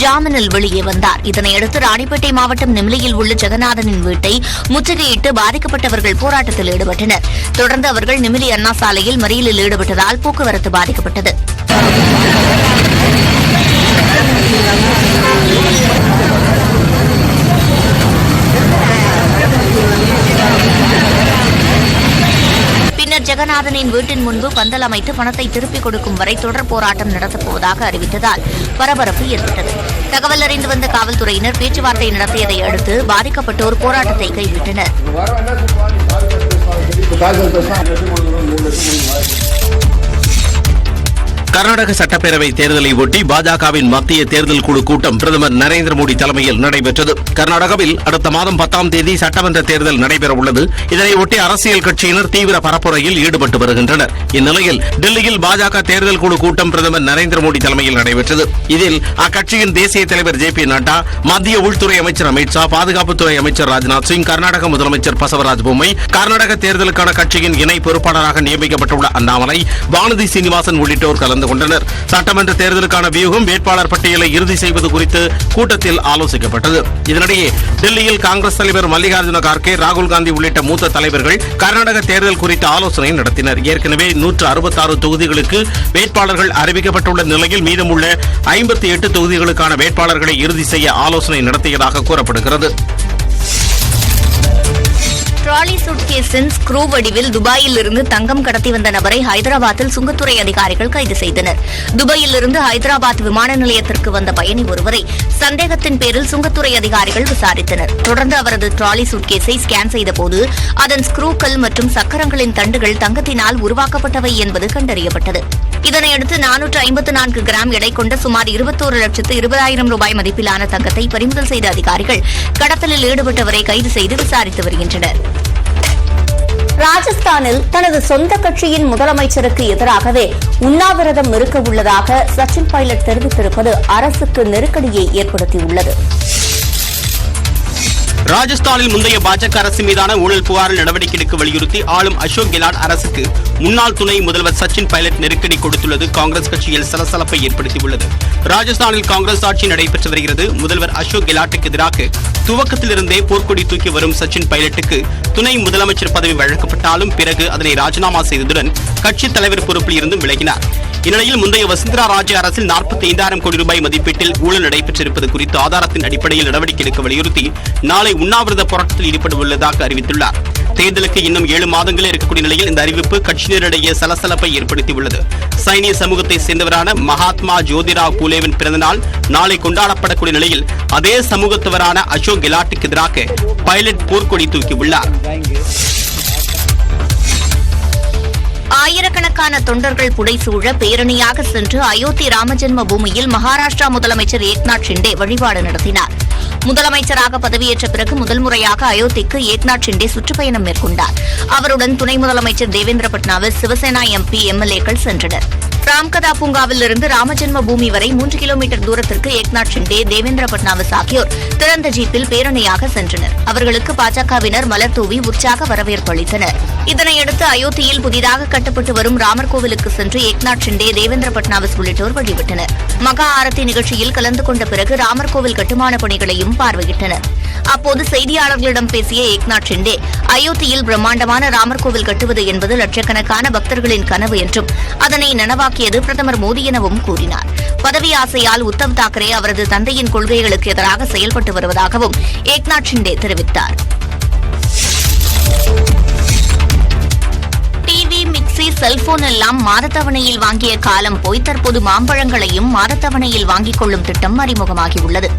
ஜாமீனில் வெளியே வந்தார். இதனையடுத்து ராணிப்பேட்டை மாவட்டம் நெமிலியில் உள்ள ஜெகநாதனின் வீட்டை முற்றுகையிட்டு பாதிக்கப்பட்டவர்கள் போராட்டத்தில் ஈடுபட்டனர். தொடர்ந்து அவர்கள் நெமிலி அண்ணா சாலையில் மறியலில் ஈடுபட்டதால் போக்குவரத்து பாதிக்கப்பட்டது. பின்னர் ஜெகநாதனின் வீட்டின் முன்பு பந்தல் அமைத்து பணத்தை திருப்பிக் கொடுக்கும் வரை தொடர் போராட்டம் நடத்தப்போவதாக அறிவித்ததால் பரபரப்பு ஏற்பட்டது. தகவல் அறிந்து வந்த காவல்துறையினர் பேச்சுவார்த்தை நடத்தியதை அடுத்து பாதிக்கப்பட்டோர் போராட்டத்தை கைவிட்டனர். கர்நாடக சட்டப்பேரவை தேர்தலை ஒட்டி பாஜகவின் மத்திய தேர்தல் குழு கூட்டம் பிரதமர் நரேந்திர மோடி தலைமையில் நடைபெற்றது. கர்நாடகாவில் அடுத்த மாதம் 10ஆம் தேதி சட்டமன்ற தேர்தல் நடைபெறவுள்ளது. இதனையொட்டி அரசியல் கட்சியினர் தீவிர பரப்புரையில் ஈடுபட்டு வருகின்றனர். இந்நிலையில் டெல்லியில் பாஜக தேர்தல் குழு கூட்டம் பிரதமர் நரேந்திர மோடி தலைமையில் நடைபெற்றது. இதில் அக்கட்சியின் தேசிய தலைவர் JP நட்டா, மத்திய உள்துறை அமைச்சர் அமித் ஷா, பாதுகாப்புத்துறை அமைச்சர் ராஜ்நாத் சிங், கர்நாடக முதலமைச்சர் பசவராஜ் பொம்மை, கர்நாடக தேர்தலுக்கான கட்சியின் இணை பொறுப்பாளராக நியமிக்கப்பட்டுள்ள அண்ணாமலை, வானதி சீனிவாசன் உள்ளிட்டோர் கலந்து கலந்து கொண்டனர். சட்டமன்ற தேர்தலுக்கான வியூகம், வேட்பாளர் பட்டியலை இறுதி செய்வது குறித்து கூட்டத்தில் ஆலோசிக்கப்பட்டது. இதனிடையே டெல்லியில் காங்கிரஸ் தலைவர் மல்லிகார்ஜுன கார்கே, ராகுல் காந்தி உள்ளிட்ட மூத்த தலைவர்கள் கர்நாடக தேர்தல் குறித்து ஆலோசனை நடத்தினர். ஏற்கனவே 166 தொகுதிகளுக்கு வேட்பாளர்கள் அறிவிக்கப்பட்டுள்ள நிலையில் மீதமுள்ள 58 தொகுதிகளுக்கான வேட்பாளர்களை இறுதி செய்ய ஆலோசனை நடத்தியதாக கூறப்படுகிறது. டிராலி சூட்கேஸின் ஸ்க்ரூ வடிவில் துபாயில் இருந்து தங்கம் கடத்தி வந்த நபரை ஹைதராபாத்தில் சுங்கத்துறை அதிகாரிகள் கைது செய்தனர். துபாயில் இருந்து ஹைதராபாத் விமான நிலையத்திற்கு வந்த பயணி ஒருவரை சந்தேகத்தின் பேரில் சுங்கத்துறை அதிகாரிகள் விசாரித்தனர். தொடர்ந்து அவரது டிராலி சூட்கேஸை ஸ்கேன் செய்தபோது அதன் ஸ்க்ரூக்கள் மற்றும் சக்கரங்களின் தண்டுகள் தங்கத்தினால் உருவாக்கப்பட்டவை என்பது கண்டறியப்பட்டது. இதனையடுத்து 454 கிராம் எடை கொண்ட சுமார் 21,20,000 ரூபாய் மதிப்பிலான தங்கத்தை பறிமுதல் செய்த அதிகாரிகள் கடத்தலில் ஈடுபட்டவரை கைது செய்து விசாரித்து வருகின்றனர். ராஜஸ்தானில் தனது சொந்த கட்சியின் முதலமைச்சருக்கு எதிராகவே உண்ணாவிரதம் இருக்க உள்ளதாக சச்சின் பைலட் தெரிவித்திருப்பது அரசுக்கு நெருக்கடியை ஏற்படுத்தியுள்ளது. ராஜஸ்தானில் முந்தைய பாஜக அரசு மீதான ஊழல் புகாரில் நடவடிக்கை எடுக்க வலியுறுத்தி ஆளும் அசோக் கெலாட் அரசுக்கு முன்னாள் துணை முதல்வர் சச்சின் பைலட் நெருக்கடி கொடுத்துள்ளது காங்கிரஸ் கட்சியில் சலசலப்பை ஏற்படுத்தியுள்ளது. ராஜஸ்தானில் காங்கிரஸ் ஆட்சி நடைபெற்று வருகிறது. முதல்வர் அசோக் கெலாட்டுக்கு எதிராக துவக்கத்திலிருந்தே போர்க்கொடி தூக்கி வரும் சச்சின் பைலட்டுக்கு துணை முதலமைச்சர் பதவி வழங்கப்பட்டாலும் பிறகு அதனை ராஜினாமா செய்ததுடன் கட்சித் தலைவர் பொறுப்பில் இருந்தும் விலகினார். இந்நிலையில் முந்தைய வசுந்தரா ராஜே அரசில் 45,000 கோடி ரூபாய் மதிப்பீட்டில் ஊழல் நடைபெற்றிருப்பது குறித்து ஆதாரத்தின் அடிப்படையில் நடவடிக்கை எடுக்க வலியுறுத்தி நாளை உண்ணாவிரத போராட்டத்தில் ஈடுபட உள்ளதாக அறிவித்துள்ளார். தேர்தலுக்கு இன்னும் 7 மாதங்களே இருக்கக்கூடிய நிலையில் இந்த அறிவிப்பு கட்சியினரிடையே சலசலப்பை ஏற்படுத்தியுள்ளது. சைனிய சமூகத்தை சேர்ந்தவரான மகாத்மா ஜோதிராவ் பூலேவின் பிறந்தநாள் நாளை கொண்டாடப்படக்கூடிய நிலையில் அதே சமூகத்தவரான அசோக் கெலாட்டுக்கு எதிராக பைலட் போர்க்கொடி தூக்கியுள்ளார். ஆயிரக்கணக்கான தொண்டர்கள் புடைசூழ பேரணியாக சென்று அயோத்தி ராமஜென்ம பூமியில் மகாராஷ்டிரா முதலமைச்சர் ஏக்நாத் ஷிண்டே வழிபாடு நடத்தினார். முதலமைச்சராக பதவியேற்ற பிறகு முதல் முறையாக அயோத்திக்கு ஏக்நாத் ஷிண்டே சுற்றுப்பயணம் மேற்கொண்டார். அவருடன் துணை முதலமைச்சர் தேவேந்திர பட்னாவிஸ், சிவசேனா எம்பி, எம்எல்ஏக்கள் சென்றனர். ராம்கதா பூங்காவில் இருந்து ராமஜென்ம பூமி வரை 3 கிலோமீட்டர் தூரத்திற்கு ஏக்நாத் ஷிண்டே, தேவேந்திர பட்னாவிஸ் ஆகியோர் திறந்த ஜீப்பில் பேரணியாக சென்றனர். அவர்களுக்கு பாஜகவினர் மலர் தூவி உற்சாக வரவேற்பு அளித்தனர். இதனையடுத்து அயோத்தியில் புதிதாக கட்டப்பட்டு வரும் ராமர் கோவிலுக்கு சென்று ஏக்நாத் ஷிண்டே, தேவேந்திர பட்னாவிஸ் உள்ளிட்டோர் வழிபட்டனர். மகா ஆரத்தி நிகழ்ச்சியில் கலந்து கொண்ட பிறகு ராமர் கோவில் கட்டுமான பணிகளையும் பார்வையிட்டனர். அப்போது செய்தியாளர்களிடம் பேசிய ஏக்நாத் ஷிண்டே, அயோத்தியில் பிரம்மாண்டமான ராமர் கோவில் கட்டுவது என்பது லட்சக்கணக்கான பக்தர்களின் கனவு என்றும் அதனை நனவாக்கியது பிரதமர் மோடி எனவும் கூறினார். பதவி ஆசையால் உத்தவ் தாக்கரே அவரது தந்தையின் கொள்கைகளுக்கு எதிராக செயல்பட்டு வருவதாகவும் ஏக்நாத் ஷிண்டே தெரிவித்தார். டிவி, மிக்சி, செல்போன் எல்லாம் மாதத்தவணையில் வாங்கிய காலம் போய் தற்போது மாம்பழங்களையும் மாதத்தவணையில் வாங்கிக் கொள்ளும் திட்டம் அறிமுகமாகியுள்ளது.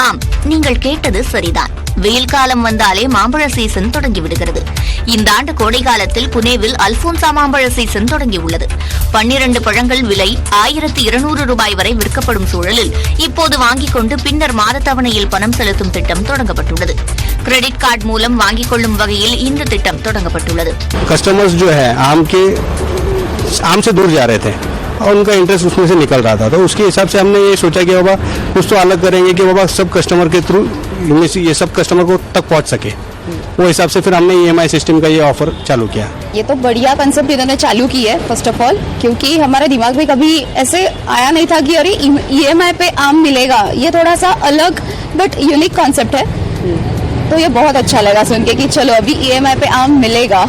ஆம், நீங்கள் கேட்டது சரிதான். வெயில் காலம் வந்தாலே மாம்பழ சீசன் தொடங்கிவிடுகிறது. இந்த ஆண்டு கோடை காலத்தில் புனேவில் அல்போன்சா மாம்பழ சீசன் தொடங்கியுள்ளது. 12 பழங்கள் விலை 1,200 ரூபாய் வரை விற்கப்படும் சூழலில் இப்போது வாங்கிக் கொண்டு பின்னர் மாதத்தவணையில் பணம் செலுத்தும் திட்டம் தொடங்கப்பட்டுள்ளது. கிரெடிட் கார்டு மூலம் வாங்கிக் கொள்ளும் வகையில் இந்த திட்டம் தொடங்கப்பட்டுள்ளது. कस्टमर्स जो है आम से दूर जा रहे थे और उनका इंटरेस्ट उसमें से निकल रहा था, तो उसके हिसाब से हमने ये सोचा कि बाबा कुछ तो अलग करेंगे कि बाबा सब कस्टमर के थ्रू ये सब कस्टमर को तक पहुंच सके। वो हिसाब से फिर हमने EMI सिस्टम का ये ऑफर चालू किया। ये तो बढ़िया कंसेप्ट इन्होंने चालू की है फर्स्ट ऑफ ऑल, क्योंकि हमारे दिमाग में कभी ऐसे आया नहीं था कि अरे EMI पे आम मिलेगा। ये थोड़ा सा अलग बट यूनिक कॉन्सेप्ट है, तो ये बहुत अच्छा लगा सुन के कि चलो अभी EMI पे आम मिलेगा।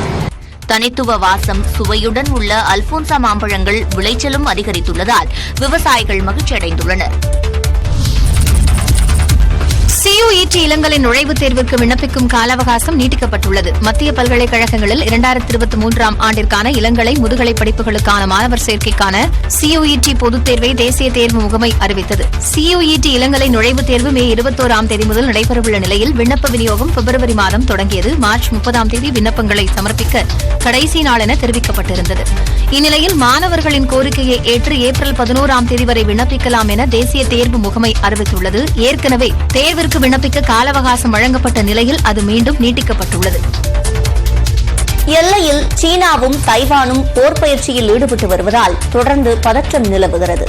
தனித்துவ வாசம், சுவையுடன் உள்ள அல்போன்சா மாம்பழங்கள் விளைச்சலும் அதிகரித்துள்ளதால் விவசாயிகள் மகிழ்ச்சியடைந்துள்ளனர். CUET இளங்கலை நுழைவுத் தேர்வுக்கு விண்ணப்பிக்கும் கால அவகாசம் நீட்டிக்கப்பட்டுள்ளது. மத்திய பல்கலைக்கழகங்களில் 2023ஆம் ஆண்டிற்கான இளங்கலை முதுகலை படிப்புகளுக்கான மாணவர் சேர்க்கைக்கான CUET பொதுத் தேர்வை தேசிய தேர்வு முகமை அறிவித்தது. CUET இளங்கலை நுழைவுத் தேர்வு மே 21ஆம் தேதி முதல் நடைபெறவுள்ள நிலையில் விண்ணப்ப விநியோகம் பிப்ரவரி மாதம் தொடங்கியது. மார்ச் 30ஆம் தேதி விண்ணப்பங்களை சமர்ப்பிக்க கடைசி நாள் என தெரிவிக்கப்பட்டிருந்தது. இந்நிலையில் மாணவர்களின் கோரிக்கையை ஏற்று ஏப்ரல் 11ஆம் தேதி வரை விண்ணப்பிக்கலாம் என தேசிய தேர்வு முகமை அறிவித்துள்ளது. ஏற்கனவே தேர்விற்கு விண்ணப்பிக்க கால அவகாசம் வழங்கப்பட்ட நிலையில் அது மீண்டும் நீட்டிக்கப்பட்டுள்ளது. எல்லையில் சீனாவும் தைவானும் போர் பயிற்சியில் ஈடுபட்டு வருவதால் தொடர்ந்து பதற்றம் நிலவுகிறது.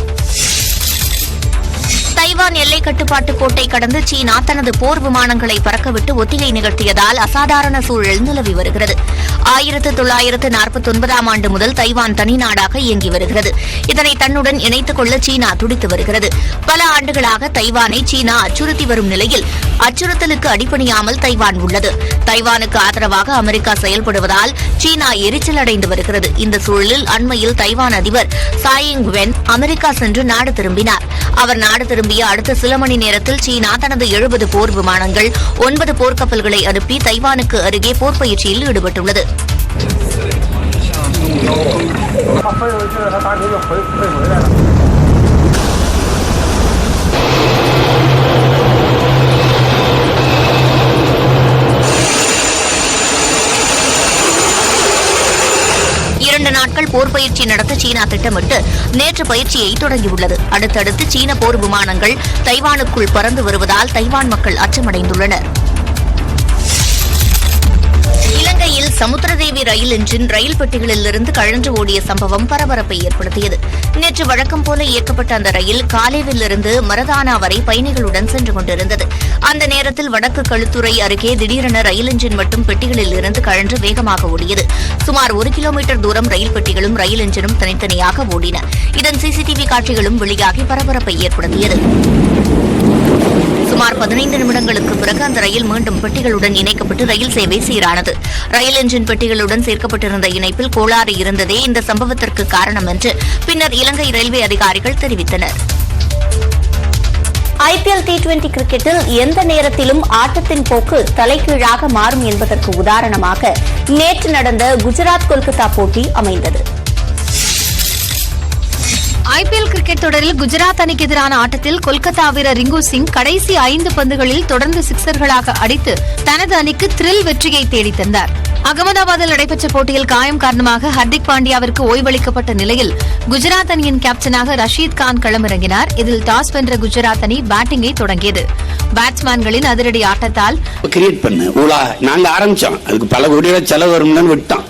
தைவான் எல்லை கட்டுப்பாட்டு கோட்டை கடந்து சீனா தனது போர் விமானங்களை பறக்கவிட்டு ஒத்திகை நிகழ்த்தியதால் அசாதாரண சூழல் நிலவி வருகிறது. 1949ஆம் ஆண்டு முதல் தைவான் தனி நாடாக இயங்கி வருகிறது. இதனை தன்னுடன் இணைத்துக் கொள்ள சீனா துடித்து வருகிறது. பல ஆண்டுகளாக தைவானை சீனா அச்சுறுத்தி வரும் நிலையில் அச்சுறுத்தலுக்கு அடிபணியாமல் தைவான் உள்ளது. தைவானுக்கு ஆதரவாக அமெரிக்கா செயல்படுவதால் சீனா எரிச்சல் அடைந்து வருகிறது. இந்த சூழலில் அண்மையில் தைவான் அதிபர் சாய் இங் வென் அமெரிக்கா சென்று நாடு திரும்பினார். அவர் நாடு திரும்பிய அடுத்த சில மணி நேரத்தில் சீனா தனது 70 போர் விமானங்கள் 9 போர்க்கப்பல்களை அனுப்பி தைவானுக்கு அருகே போர் பயிற்சியில் ஈடுபட்டுள்ளது. இரண்டு நாட்கள் போர் பயிற்சி நடத்த சீனா திட்டமிட்டு நேற்று பயிற்சியை தொடங்கியுள்ளது. அடுத்தடுத்து சீன போர் விமானங்கள் தைவானுக்குள் பறந்து வருவதால் தைவான் மக்கள் அச்சமடைந்துள்ளனர். இலங்கையில் சமுத்திரதேவி ரயில் என்ஜின் ரயில் பெட்டிகளிலிருந்து கழன்று ஓடிய சம்பவம் பரபரப்பை ஏற்படுத்தியது. நேற்று வழக்கம் போல இயக்கப்பட்ட அந்த ரயில் காலேவிலிருந்து மரதானா வரை பயணிகளுடன் சென்று கொண்டிருந்தது. அந்த நேரத்தில் வடக்கு களுத்துறை அருகே திடீரென ரயில் என்ஜின் மட்டும் பெட்டிகளில் இருந்து கழன்று வேகமாக ஓடியது. சுமார் 1 கிலோமீட்டர் தூரம் ரயில் பெட்டிகளும் ரயில் என்ஜினும் தனித்தனியாக ஓடின. இதன் சிசிடிவி காட்சிகளும் வெளியாகி பரபரப்பை ஏற்படுத்தியது. சுமார் 15 நிமிடங்களுக்கு பிறகு அந்த ரயில் மீண்டும் பெட்டிகளுடன் இணைக்கப்பட்டு ரயில் சேவை சீரானது. ரயில் என்ஜின் பெட்டிகளுடன் சேர்க்கப்பட்டிருந்த இணைப்பில் கோளாறு இருந்ததே இந்த சம்பவத்திற்கு காரணம் என்று பின்னர் இலங்கை ரயில்வே அதிகாரிகள் தெரிவித்தனர். ஐபிஎல் T20 கிரிக்கெட்டில் எந்த நேரத்திலும் ஆட்டத்தின் போக்கு தலைகீழாக மாறும் என்பதற்கு உதாரணமாக நேற்று நடந்த குஜராத் கொல்கத்தா போட்டி அமைந்தது. ஐபிஎல் கிரிக்கெட் தொடரில் குஜராத் அணிக்கு எதிரான ஆட்டத்தில் கொல்கத்தா வீரர் ரிங்கு சிங் கடைசி 5 பந்துகளில் தொடர்ந்து சிக்சர்களாக அடித்து தனது அணிக்கு த்ரில் வெற்றியை தேடித் தந்தார். அகமதாபாத்தில் நடைபெற்ற போட்டியில் காயம் காரணமாக ஹர்திக் பாண்டியாவிற்கு ஓய்வளிக்கப்பட்ட நிலையில் குஜராத் அணியின் கேப்டனாக ரஷீத் கான் களமிறங்கினார். இதில் டாஸ் வென்ற குஜராத் அணி பேட்டிங்கை தொடங்கியது. பேட்ஸ்மேன்களின் அதிரடி ஆட்டத்தால் கிரியேட் பண்ண நாங்க ஆரம்பிச்சோம், அதுக்கு பல கோடி செலவு வரும்னு விட்டோம்.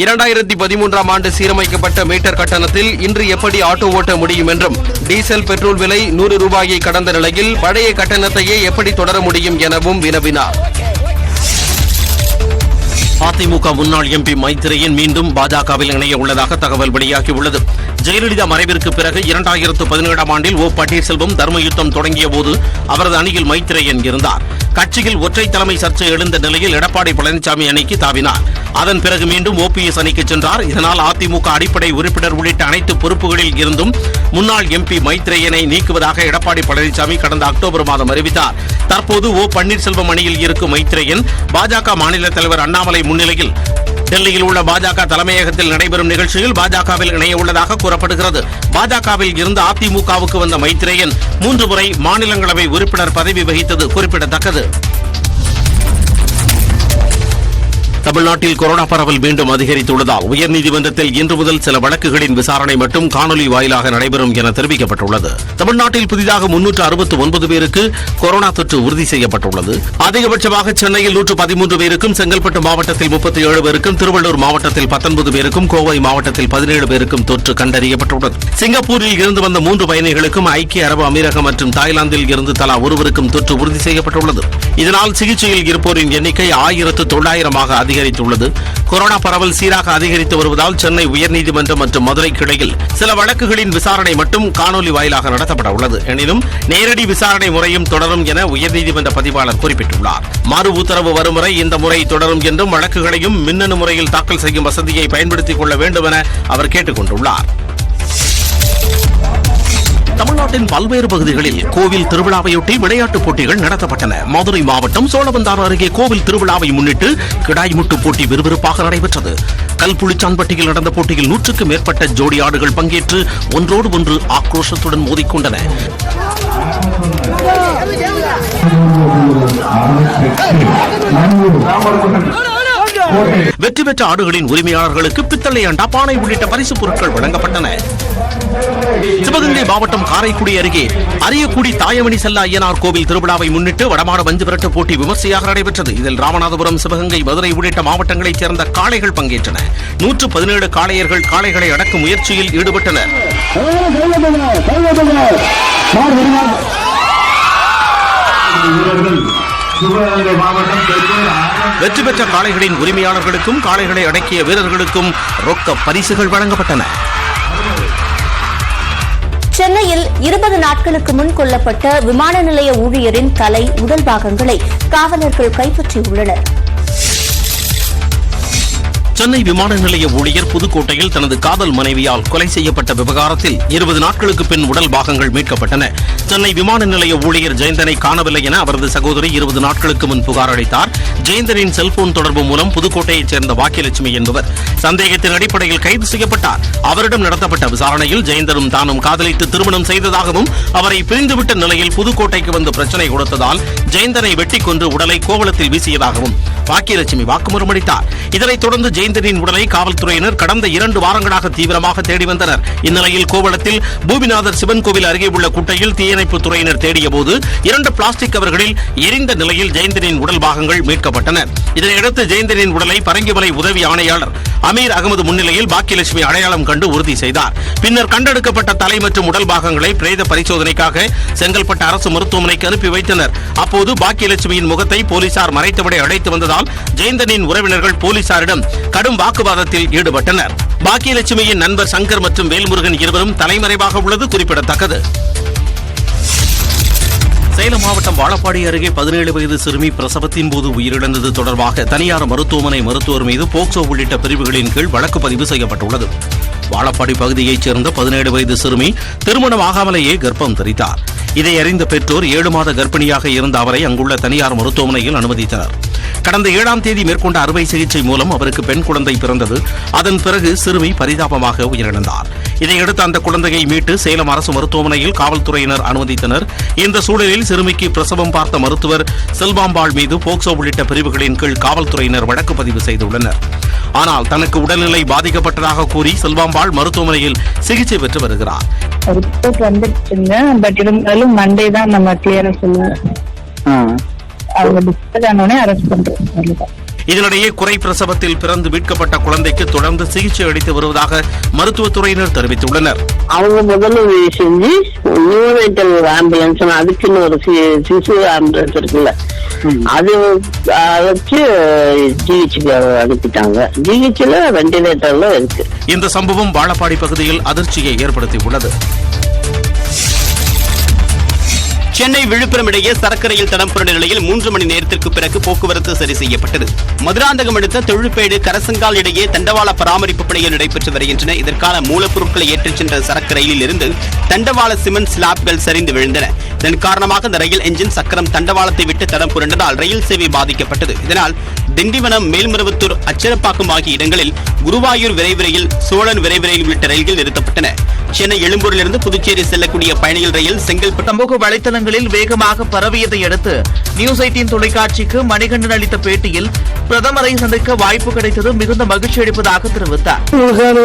2013ஆம் ஆண்டு சீரமைக்கப்பட்ட மீட்டர் கட்டணத்தில் இன்று எப்படி ஆட்டோ ஓட்ட முடியும் என்றும் டீசல் பெட்ரோல் விலை 100 ரூபாயை கடந்த நிலையில் பழைய கட்டணத்தையே எப்படி தொடர முடியும் எனவும் வினவினார். அதிமுக முன்னாள் எம்பி மைத்ரேயன் மீண்டும் பாஜகவில் இணைய உள்ளதாக தகவல் வெளியாகியுள்ளது. ஜெயலலிதா மறைவிற்கு பிறகு 2017ஆம் ஆண்டில் ஓ பன்னீர்செல்வம் தர்ம யுத்தம் தொடங்கிய போது அவரது அணியில் மைத்ரேயன் இருந்தார். கட்சியில் ஒற்றை தலைமை சர்ச்சை எழுந்த நிலையில் எடப்பாடி பழனிசாமி அணிக்கு தாவினார். அதன் பிறகு மீண்டும் OPS அணிக்கு சென்றார். இதனால் அதிமுக அடிப்படை உறுப்பினர் உள்ளிட்ட அனைத்து பொறுப்புகளில் இருந்தும் முன்னாள் எம்பி மைத்ரேயனை நீக்குவதாக எடப்பாடி பழனிசாமி கடந்த அக்டோபர் மாதம் அறிவித்தார். தற்போது ஓ பன்னீர்செல்வம் அணியில் இருக்கும் மைத்ரேயன் பாஜக மாநில தலைவர் அண்ணாமலை முன்னிலையில் டெல்லியில் உள்ள பாஜக தலைமையகத்தில் நடைபெறும் நிகழ்ச்சியில் பாஜகவில் இணைய உள்ளதாக கூறப்படுகிறது. பாஜகவில் இருந்து அதிமுகவுக்கு வந்த மைத்ரேயன் 3 முறை மாநிலங்களவை உறுப்பினர் பதவி வகித்தது குறிப்பிடத்தக்கது. தமிழ்நாட்டில் கொரோனா பரவல் மீண்டும் அதிகரித்துள்ளதால் உயர்நீதிமன்றத்தில் இன்று முதல் சில வழக்குகளின் விசாரணை மட்டும் காணொலி வாயிலாக நடைபெறும் என தெரிவிக்கப்பட்டுள்ளது. தமிழ்நாட்டில் புதிதாக 369 பேருக்கு கொரோனா தொற்று உறுதி செய்யப்பட்டுள்ளது. அதிகபட்சமாக சென்னையில் 113 பேருக்கும், செங்கல்பட்டு மாவட்டத்தில் 37 பேருக்கும், திருவள்ளூர் மாவட்டத்தில் 19 பேருக்கும், கோவை மாவட்டத்தில் 17 பேருக்கும் தொற்று கண்டறியப்பட்டுள்ளது. சிங்கப்பூரில் இருந்து வந்த 3 பயணிகளுக்கும், ஐக்கிய அரபு அமீரகம் மற்றும் தாய்லாந்தில் இருந்து தலா ஒருவருக்கும் தொற்று உறுதி செய்யப்பட்டுள்ளது. இதனால் சிகிச்சையில் இருப்போரின் எண்ணிக்கை 1900 அதிகரித்துள்ளது. கொரோனா பரவல் சீராக அதிகரித்து வருவதால் சென்னை உயர்நீதிமன்றம் மற்றும் மதுரை கிளையில் சில வழக்குகளின் விசாரணை மட்டும் காணொலி வாயிலாக நடத்தப்பட உள்ளது. எனினும் நேரடி விசாரணை முறையும் தொடரும் என உயர்நீதிமன்ற பதிவாளர் குறிப்பிட்டுள்ளார். மறு உத்தரவு வரும் வரை இந்த முறை தொடரும் என்றும் வழக்குகளையும் மின்னணு முறையில் தாக்கல் செய்யும் வசதியை பயன்படுத்திக் கொள்ள வேண்டும் என அவர் கேட்டுக் கொண்டுள்ளார். தமிழ்நாட்டின் பல்வேறு பகுதிகளில் கோவில் திருவிழாவையொட்டி விளையாட்டுப் போட்டிகள் நடத்தப்பட்டன. மதுரை மாவட்டம் சோழவந்தாறு அருகே கோவில் திருவிழாவை முன்னிட்டு கிடாய்முட்டு போட்டி விறுவிறுப்பாக நடைபெற்றது. கல்புளிச்சான்பட்டியில் நடந்த போட்டியில் 100க்கும் மேற்பட்ட ஜோடி ஆடுகள் பங்கேற்று ஒன்றோடு ஒன்று ஆக்ரோஷத்துடன் மோதிக்கொண்டன. வெற்றி பெற்ற ஆடுகளின் உரிமையாளர்களுக்கு பித்தளை அண்டா, பானை உள்ளிட்ட பரிசு பொருட்கள் வழங்கப்பட்டன. சிவகங்கை மாவட்டம் காரைக்குடி அருகே அரியக்குடி தாயமணி செல்ல ஐயனார் கோவில் திருவிழாவை முன்னிட்டு வடமாடு மஞ்சு விரட்டு போட்டி விமர்சையாக நடைபெற்றது. இதில் ராமநாதபுரம், சிவகங்கை, மதுரை உள்ளிட்ட மாவட்டங்களைச் சேர்ந்த காளைகள் பங்கேற்றன. 117 காளையர்கள் காளைகளை அடக்கும் முயற்சியில் ஈடுபட்டனர். வெற்றி பெற்ற காளைகளின் உரிமையாளர்களுக்கும் காளைகளை அடக்கிய வீரர்களுக்கும் ரொக்க பரிசுகள் வழங்கப்பட்டன. சென்னையில் 20 நாட்களுக்கு முன் கொல்லப்பட்ட விமான நிலைய ஊழியரின் தலை உடல் பாகங்களை காவலர்கள் கைப்பற்றியுள்ளனர். சென்னை விமான நிலைய ஊழியர் புதுக்கோட்டையில் தனது காதல் மனைவியால் கொலை செய்யப்பட்ட விவகாரத்தில் 20 நாட்களுக்கு பின் உடல் பாகங்கள் மீட்கப்பட்டன. சென்னை விமான நிலைய ஊழியர் ஜெயந்தனை காணவில்லை என அவரது சகோதரி 20 நாட்களுக்கு முன் புகார் அளித்தார். ஜெயந்தனின் செல்போன் தொடர்பு மூலம் புதுக்கோட்டையைச் சேர்ந்த பாக்கியலட்சுமி என்பவர் சந்தேகத்தின் அடிப்படையில் கைது செய்யப்பட்டார். அவரிடம் நடத்தப்பட்ட விசாரணையில் ஜெயந்தனும் தானும் காதலித்து திருமணம் செய்ததாகவும் அவரை பிரிந்துவிட்ட நிலையில் புதுக்கோட்டைக்கு வந்து பிரச்சனை கொடுத்ததால் ஜெயந்தனை வெட்டிக் கொன்று உடலை கோவளத்தில் வீசியதாகவும் பாக்கியலட்சுமி வாக்குமூலம் அளித்தார். இதனைத் தொடர்ந்து ஜெயந்தனின் உடலை காவல்துறையினர் கடந்த 2 வாரங்களாக தீவிரமாக தேடி வந்தனர். இந்நிலையில் கோவளத்தில் பூமிநாதர் சிவன் கோவில் அருகே உள்ள குட்டையில் தீயணைப்பு துறையினர் தேடியபோது 2 பிளாஸ்டிக் கவர்களில் எரிந்த நிலையில் ஜெயந்தனின் உடல் பாகங்கள் மீட்கப்பட்டன. இதனையடுத்து ஜெயந்தனின் உடலை பரங்கிமலை உதவி ஆணையாளர் அமீர் அகமது முன்னிலையில் பாக்கியலட்சுமி அடையாளம் கண்டு உறுதி செய்தார். பின்னர் கண்டெடுக்கப்பட்ட தலை மற்றும் உடல் பாகங்களை பிரேத பரிசோதனைக்காக செங்கல்பட்டு அரசு மருத்துவமனைக்கு அனுப்பி வைத்தனர். அப்போது பாக்கியலட்சுமியின் முகத்தை போலீசார் மறைத்தபடி அழைத்து வந்ததால் ஜெயந்தனின் உறவினர்கள் போலீசாரிடம் கடும் வாக்குவாதத்தில் ஈடுபட்டனர். பாக்கியலட்சுமியின் நண்பர் சங்கர் மற்றும் வேல்முருகன் இருவரும் தலைமறைவாக உள்ளது குறிப்பிடத்தக்கது. சேலம் மாவட்டம் வாழப்பாடி அருகே 17 வயது சிறுமி பிரசவத்தின் போது உயிரிழந்தது தொடர்பாக தனியார் மருத்துவமனை மருத்துவர் மீது போக்சோ உள்ளிட்ட பிரிவுகளின் கீழ் வழக்கு பதிவு செய்யப்பட்டுள்ளது. வாழப்பாடி பகுதியைச் சேர்ந்த 17 வயது சிறுமி திருமணம் ஆகாமலேயே கர்ப்பம் தரித்தார். இதை அறிந்த பெற்றோர் 7 மாத கர்ப்பிணியாக இருந்த அவரை அங்குள்ள தனியார் மருத்துவமனையில் அனுமதித்தனர். கடந்த 7ஆம் தேதி மேற்கொண்ட அறுவை சிகிச்சை மூலம் அவருக்கு பெண் குழந்தை பிறந்தது. அதன் பிறகு சிறுமி பரிதாபமாக உயிரிழந்தார். இதையடுத்து அந்த குழந்தையை மீட்டு சேலம் அரசு மருத்துவமனையில் காவல்துறையினர் அனுமதித்தனர். இந்த சூழலில் சிறுமிக்கு பிரசவம் பார்த்த மருத்துவர் செல்வாம்பாள் மீது போக்சோ உள்ளிட்ட பிரிவுகளின் கீழ் காவல்துறையினர் வழக்கு பதிவு செய்துள்ளனர். ஆனால் தனக்கு உடல்நிலை பாதிக்கப்பட்டதாக கூறி செல்வாம்பாள் மருத்துவமனையில் சிகிச்சை பெற்று வருகிறார். ரிப்போர்ட் வந்துருச்சுங்க, பட் இருந்தாலும் மண்டே தான் நம்ம கிளியரா சொல்லுவோம். அவங்க டிஸ்சார்ஜ் ஆனோடனே அரெஸ்ட் பண்றோம். இதனிடையே குறை பிரசவத்தில் பிறந்து மீட்கப்பட்ட குழந்தைக்கு தொடர்ந்து சிகிச்சை அளித்து வருவதாக மருத்துவத்துறையினர் தெரிவித்துள்ளனர். அவங்க முதல்ல செஞ்சு நியூனேட்டல் ஆம்புலன்ஸ், அதுக்குன்னு ஒரு சிசு ஆம்புலன்ஸ் இருக்குல்ல, அது வச்சு ஜிஹெச்சுக்கு அனுப்பிட்டாங்க. ஜிஹெச்ல வெண்டிலேட்டர்ல இருக்கு. இந்த சம்பவம் வாழப்பாடி பகுதியில் அதிர்ச்சியை ஏற்படுத்தியுள்ளது. சென்னை விழுப்புரம் இடையே சரக்கு ரயில் தடம் புரண்ட நிலையில் 3 மணி நேரத்திற்கு பிறகு போக்குவரத்து சரி செய்யப்பட்டது. மதுராந்தகம் அடுத்த தொழுப்பேடு கரசங்கால் இடையே தண்டவாள பராமரிப்பு பணிகள் நடைபெற்று வருகின்றன. இதற்கான மூலப்பொருட்களை ஏற்றிச் சென்ற சரக்கு ரயிலில் இருந்து தண்டவாள சிமெண்ட் ஸ்லாப்கள் சரிந்து விழுந்தன. இதன் காரணமாக அந்த ரயில் என்ஜின் சக்கரம் தண்டவாளத்தை விட்டு தடம் புரண்டதால் ரயில் சேவை பாதிக்கப்பட்டது. இதனால் திண்டிவனம், மேல்மருவத்தூர், அச்சரப்பாக்கம் ஆகிய இடங்களில் குருவாயூர் விரைவு ரயில், சோழன் விரைவு ரயில் உள்ளிட்ட ரயில்கள் நிறுத்தப்பட்டன. சென்னை எழும்பூரிலிருந்து புதுச்சேரி செல்லக்கூடிய பயணிகள் ரயில் செங்கல்பட்டு சமூக வலைதளங்களில் வேகமாக பரவியதை அடுத்து நியூஸ் 18 தொலைக்காட்சிக்கு மணிகண்டன் அளித்த பேட்டியில் பிரதமரை சந்திக்க வாய்ப்பு கிடைத்தது மிகுந்த மகிழ்ச்சி அளிப்பதாக தெரிவித்தார்.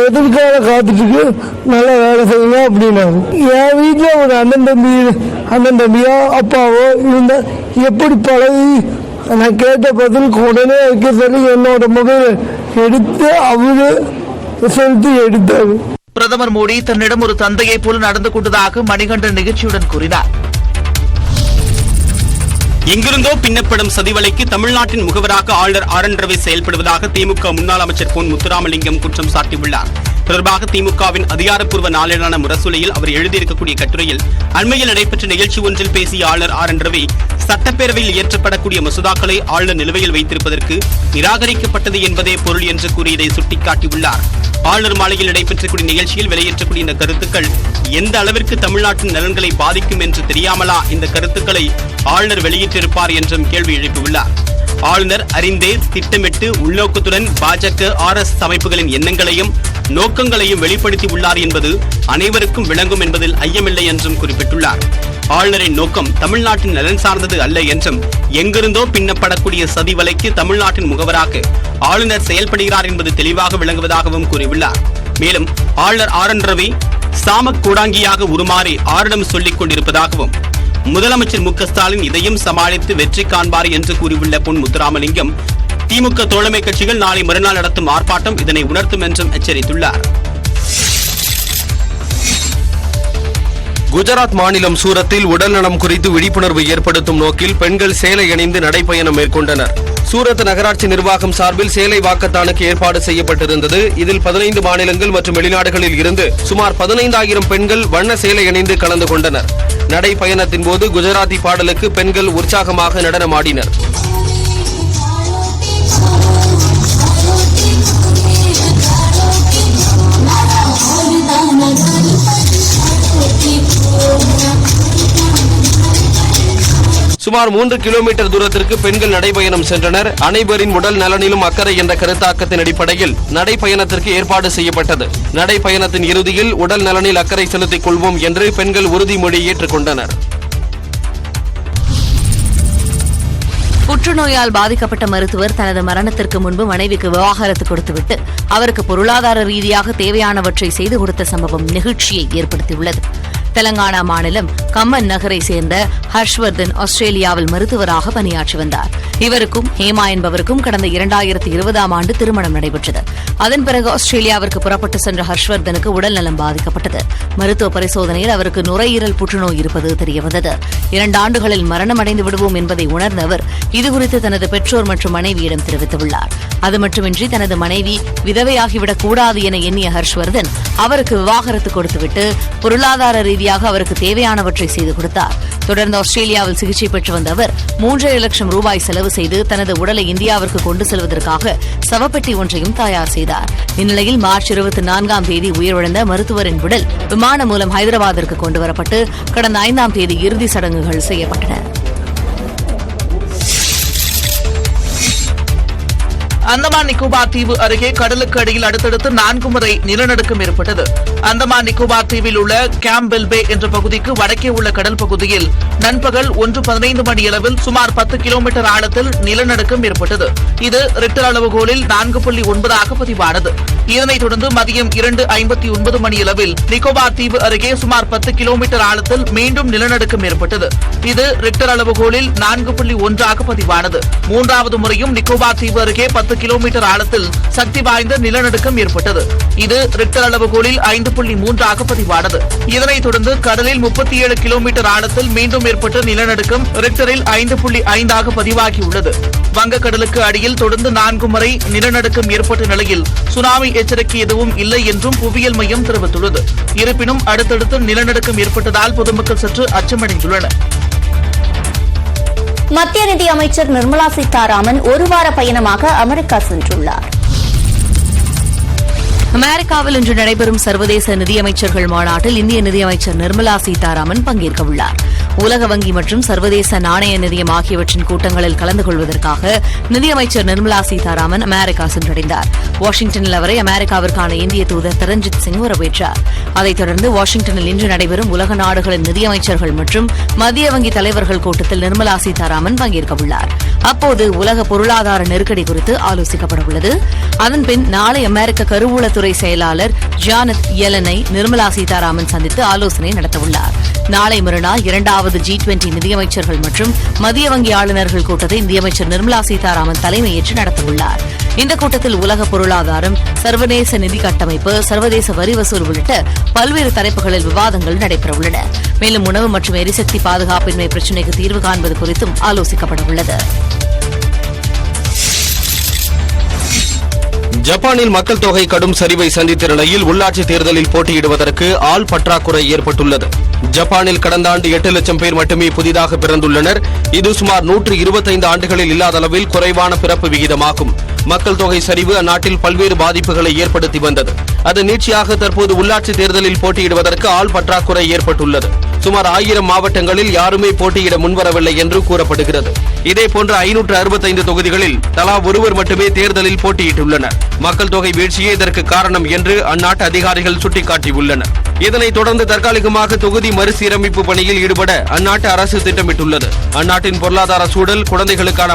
எதிர்கால காத்துட்டு நல்ல வேலை செய்யணும் அப்படின்னா என் வீட்டுல ஒரு அண்ணன் தம்பியோ அப்பாவோ இருந்த எப்படி பழகி நான் கேட்ட பதிலுக்கு உடனே வைக்க சொல்லி என்னோட மொபைல் எடுத்து அவரு செலுத்தி எடுத்தாரு. பிரதமர் மோடி தன்னிடம் ஒரு தந்தையை போல நடந்து கொண்டதாக மணிகண்டன் நிகழ்ச்சியுடன் கூறினார். எங்கிருந்தோ பின்னப்படும் சதிவலைக்கு தமிழ்நாட்டின் முகவராக ஆளுநர் ஆர் என் ரவி செயல்படுவதாக திமுக முன்னாள் அமைச்சர் பொன் முத்துராமலிங்கம் குற்றம் சாட்டியுள்ளார். தொடர்பாக திமுகவின் அதிகாரப்பூர்வ நாளிலான முரசொலியில் அவர் எழுதியிருக்கக்கூடிய கட்டுரையில் அண்மையில் நடைபெற்ற நிகழ்ச்சி ஒன்றில் பேசிய ஆளுநர் ஆர் என் ரவி சட்டப்பேரவையில் இயற்றப்படக்கூடிய மசோதாக்களை ஆளுநர் நிலுவையில் வைத்திருப்பதற்கு நிராகரிக்கப்பட்டது என்பதே பொருள் என்று கூறியதை சுட்டிக்காட்டியுள்ளார். ஆளுநர் மாளிகையில் நடைபெற்றக்கூடிய நிகழ்ச்சியில் வெளியேற்றக்கூடிய இந்த கருத்துக்கள் எந்த அளவிற்கு தமிழ்நாட்டின் நலன்களை பாதிக்கும் என்று தெரியாமலா இந்த கருத்துக்களை ஆளுநர் வெளியிட்டிருப்பார் என்றும் கேள்வி எழுப்பியுள்ளார். ஆளுநர் அறிந்தே திட்டமிட்டு உள்நோக்கத்துடன் பாஜக RS அமைப்புகளின் எண்ணங்களையும் நோக்கங்களையும் வெளிப்படுத்தி உள்ளார் என்பது அனைவருக்கும் விளங்கும் என்பதில் ஐயமில்லை என்றும் குறிப்பிட்டுள்ளார். ஆளுநரின் நோக்கம் தமிழ்நாட்டின் நலன் சார்ந்தது அல்ல என்றும் எங்கிருந்தோ பின்னப்படக்கூடிய சதி வலைக்கு தமிழ்நாட்டின் முகவராக ஆளுநர் செயல்படுகிறார் என்பது தெளிவாக விளங்குவதாகவும் கூறியுள்ளார். மேலும் ஆளுநர் ஆர் என் ரவி சாமக் கூடாங்கியாக உருமாறி ஆரிடம் சொல்லிக் கொண்டிருப்பதாகவும் முதலமைச்சர் மு க ஸ்டாலின் இதையும் சமாளித்து வெற்றி காண்பார் என்று கூறியுள்ள பொன் முத்துராமலிங்கம் திமுக தோழமை கட்சிகள் நாளை மறுநாள் நடத்தும் ஆர்ப்பாட்டம் இதனை உணர்த்தும் என்றும் எச்சரித்துள்ளார். குஜராத் மாநிலம் சூரத்தில் உடல்நலம் குறித்து விழிப்புணர்வு ஏற்படுத்தும் நோக்கில் பெண்கள் சேலை அணிந்து நடைபயணம் மேற்கொண்டனர். சூரத் நகராட்சி நிர்வாகம் சார்பில் சேலை வாக்கத்தானுக்கு ஏற்பாடு செய்யப்பட்டிருந்தது. இதில் 15 மாநிலங்கள் மற்றும் வெளிநாடுகளில் இருந்து சுமார் 15,000 பெண்கள் வண்ண சேலை அணிந்து கலந்து கொண்டனர். நடைபயணத்தின் போது குஜராத்தி பாடலுக்கு பெண்கள் உற்சாகமாக நடனமாடினர். சுமார் 3 கிலோமீட்டர் தூரத்திற்கு பெண்கள் நடைபயணம் சென்றனர். அனைவரின் உடல் நலனிலும் அக்கறை என்ற கருத்தாக்கத்தின் அடிப்படையில் நடைபயணத்திற்கு ஏற்பாடு செய்யப்பட்டது. நடைபயணத்தின் இறுதியில் உடல் நலனில் அக்கறை செலுத்திக் கொள்வோம் என்று பெண்கள் உறுதிமொழி ஏற்றுக்கொண்டனர். புற்றுநோயால் பாதிக்கப்பட்ட மருத்துவர் தனது மரணத்திற்கு முன்பு மனைவிக்கு விவாகரத்து கொடுத்துவிட்டு அவருக்கு பொருளாதார ரீதியாக தேவையானவற்றை செய்து கொடுத்த சம்பவம் நெகிழ்ச்சியை ஏற்படுத்தியுள்ளது. தெலங்கானா மாநிலம் கம்மன் நகரை சேர்ந்த ஹர்ஷ்வர்தன் ஆஸ்திரேலியாவில் மருத்துவராக பணியாற்றி வந்தார். இவருக்கும் ஹேமா என்பவருக்கும் கடந்த 2020ஆம் ஆண்டு திருமணம் நடைபெற்றது. அதன் பிறகு ஆஸ்திரேலியாவிற்கு புறப்பட்டு சென்ற ஹர்ஷ்வர்தனுக்கு உடல்நலம் பாதிக்கப்பட்டது. மருத்துவ பரிசோதனையில் அவருக்கு நுரையீரல் புற்றுநோய் இருப்பது தெரியவந்தது. 2 ஆண்டுகளில் மரணமடைந்து விடுவோம் என்பதை உணர்ந்த அவர் இதுகுறித்து தனது பெற்றோர் மற்றும் மனைவியிடம் தெரிவித்துள்ளார். அது மட்டுமின்றி தனது மனைவி விதவையாகிவிடக் கூடாது என எண்ணிய ஹர்ஷ்வர்தன் அவருக்கு விவாகரத்து கொடுத்துவிட்டு பொருளாதார ரீதியாக அவருக்கு தேவையானவற்றை செய்து கொடுத்தார். தொடர்ந்து ஆஸ்திரேலியாவில் சிகிச்சை பெற்று வந்த அவர் 3.5 லட்சம் ரூபாய் செலவு செய்து தனது உடலை இந்தியாவிற்கு கொண்டு செல்வதற்காக சவப்பெட்டி ஒன்றையும் தயார் செய்தார். இந்நிலையில் மார்ச் 24ஆம் தேதி உயிரிழந்த மருத்துவரின் உடல் விமானம் மூலம் ஹைதராபாத்திற்கு கொண்டுவரப்பட்டு கடந்த 5ஆம் தேதி இறுதி சடங்குகள் செய்யப்பட்டன. அந்தமான் நிக்கோபார் தீவு அருகே கடலுக்கு அடியில் அடுத்தடுத்து 4 முறை நிலநடுக்கம் ஏற்பட்டது. அந்தமான் நிக்கோபார் தீவில் உள்ள கேம்பெல் பே என்ற பகுதிக்கு வடக்கே உள்ள கடல் பகுதியில் நண்பகல் 1:15 மணியளவில் சுமார் 10 கிலோமீட்டர் ஆழத்தில் நிலநடுக்கம் ஏற்பட்டது. இது ரிக்டர் அளவுகோலில் 4.9 பதிவானது. இதனைத் தொடர்ந்து மதியம் 2:59 மணியளவில் நிக்கோபார் தீவு அருகே சுமார் 10 கிலோமீட்டர் ஆழத்தில் மீண்டும் நிலநடுக்கம் ஏற்பட்டது. இது ரிக்டர் அளவுகோலில் 4.1 பதிவானது. 3வது முறையும் நிக்கோபார் தீவு அருகே 10 கிலோமீட்டர் ஆழத்தில் சக்தி வாய்ந்த நிலநடுக்கம் ஏற்பட்டது. இது ரிக்டர் அளவுகோலில் 5.3 பதிவானது. இதனைத் தொடர்ந்து கடலில் 37 கிலோமீட்டர் ஆழத்தில் மீண்டும் ஏற்பட்ட நிலநடுக்கம் ரிக்டரில் 5.5 பதிவாகியுள்ளது. வங்கக்கடலுக்கு அடியில் தொடர்ந்து 4 முறை நிலநடுக்கம் ஏற்பட்ட நிலையில் சுனாமி எச்சரிக்கை எதுவும் இல்லை என்றும் புவியியல் மையம் தெரிவித்துள்ளது. இருப்பினும் அடுத்தடுத்து நிலநடுக்கம் ஏற்பட்டதால் பொதுமக்கள் சற்று அச்சமடைந்துள்ளனர். மத்திய நிதி அமைச்சர் நிர்மலா சீதாராமன் ஒரு வார பயணமாக அமெரிக்கா சென்றுள்ளார். அமெரிக்காவில் இன்று நடைபெறும் சர்வதேச நிதியமைச்சர்கள் மாநாட்டில் இந்திய நிதியமைச்சர் நிர்மலா சீதாராமன் பங்கேற்க உள்ளார். உலக வங்கி மற்றும் சர்வதேச நாணய நிதியம் ஆகியவற்றின் கூட்டங்களில் கலந்து கொள்வதற்காக நிதியமைச்சர் நிர்மலா சீதாராமன் அமெரிக்கா சென்றடைந்தார். வாஷிங்டனில் அவரை அமெரிக்காவிற்கான இந்திய தூதர் தரண்ஜித் சிங் வரவேற்றார். அதைத் தொடர்ந்து வாஷிங்டனில் இன்று நடைபெறும் உலக நாடுகளின் நிதியமைச்சர்கள் மற்றும் மத்திய வங்கி தலைவர்கள் கூட்டத்தில் நிர்மலா சீதாராமன் பங்கேற்க உள்ளார். அப்போது உலக பொருளாதார நெருக்கடி குறித்து ஆலோசிக்கப்பட உள்ளது. அதன்பின் நாளை அமெரிக்க கருவூலத்துறை செயலாளர் ஜானத் யெலனை நிர்மலா சீதாராமன் சந்தித்து ஆலோசனை நடத்தவுள்ளார். நாளை மறுநாள் 2வது G20 நிதியமைச்சர்கள் மற்றும் மத்திய வங்கி ஆளுநர்கள் கூட்டத்தை நிதியமைச்சர் நிர்மலா சீதாராமன் தலைமையேற்று நடத்தவுள்ளார். இந்த கூட்டத்தில் உலக பொருளாதாரம், சர்வதேச நிதி கட்டமைப்பு, சர்வதேச வரி வசூல் உள்ளிட்ட பல்வேறு தலைப்புகளில் விவாதங்கள் நடைபெறவுள்ளன. மேலும் உணவு மற்றும் எரிசக்தி பாதுகாப்பின்மை பிரச்சினைக்கு தீர்வு காண்பது குறித்தும் ஆலோசிக்கப்பட உள்ளது. ஜப்பானில் மக்கள் தொகை கடும் சரிவை சந்தித்த நிலையில் உள்ளாட்சி தேர்தலில் போட்டியிடுவதற்கு ஆள் பற்றாக்குறை ஏற்பட்டுள்ளது. ஜப்பானில் கடந்த ஆண்டு 8 லட்சம் பேர் மட்டுமே புதிதாக பிறந்துள்ளனர். இது சுமார் 125 ஆண்டுகளில் இல்லாத அளவில் குறைவான பிறப்பு விகிதமாகும். மக்கள் தொகை சரிவு அந்நாட்டில் பல்வேறு பாதிப்புகளை ஏற்படுத்தி வந்தது. அது நீட்சியாக தற்போது உள்ளாட்சி தேர்தலில் போட்டியிடுவதற்கு ஆள் பற்றாக்குறை ஏற்பட்டுள்ளது. சுமார் 1000 மாவட்டங்களில் யாருமே போட்டியிட முன்வரவில்லை என்று கூறப்படுகிறது. இதேபோன்று 565 தொகுதிகளில் தலா ஒருவர் மட்டுமே தேர்தலில் போட்டியிட்டுள்ளனர். மக்கள் தொகை வீழ்ச்சியே இதற்கு காரணம் என்று அந்நாட்டு அதிகாரிகள் சுட்டிக்காட்டியுள்ளனர். இதனைத் தொடர்ந்து தற்காலிகமாக தொகுதி மறுசீரமைப்பு பணியில் ஈடுபட அந்நாட்டு அரசு திட்டமிட்டுள்ளது. அந்நாட்டின் பொருளாதார சூழல், குழந்தைகளுக்கான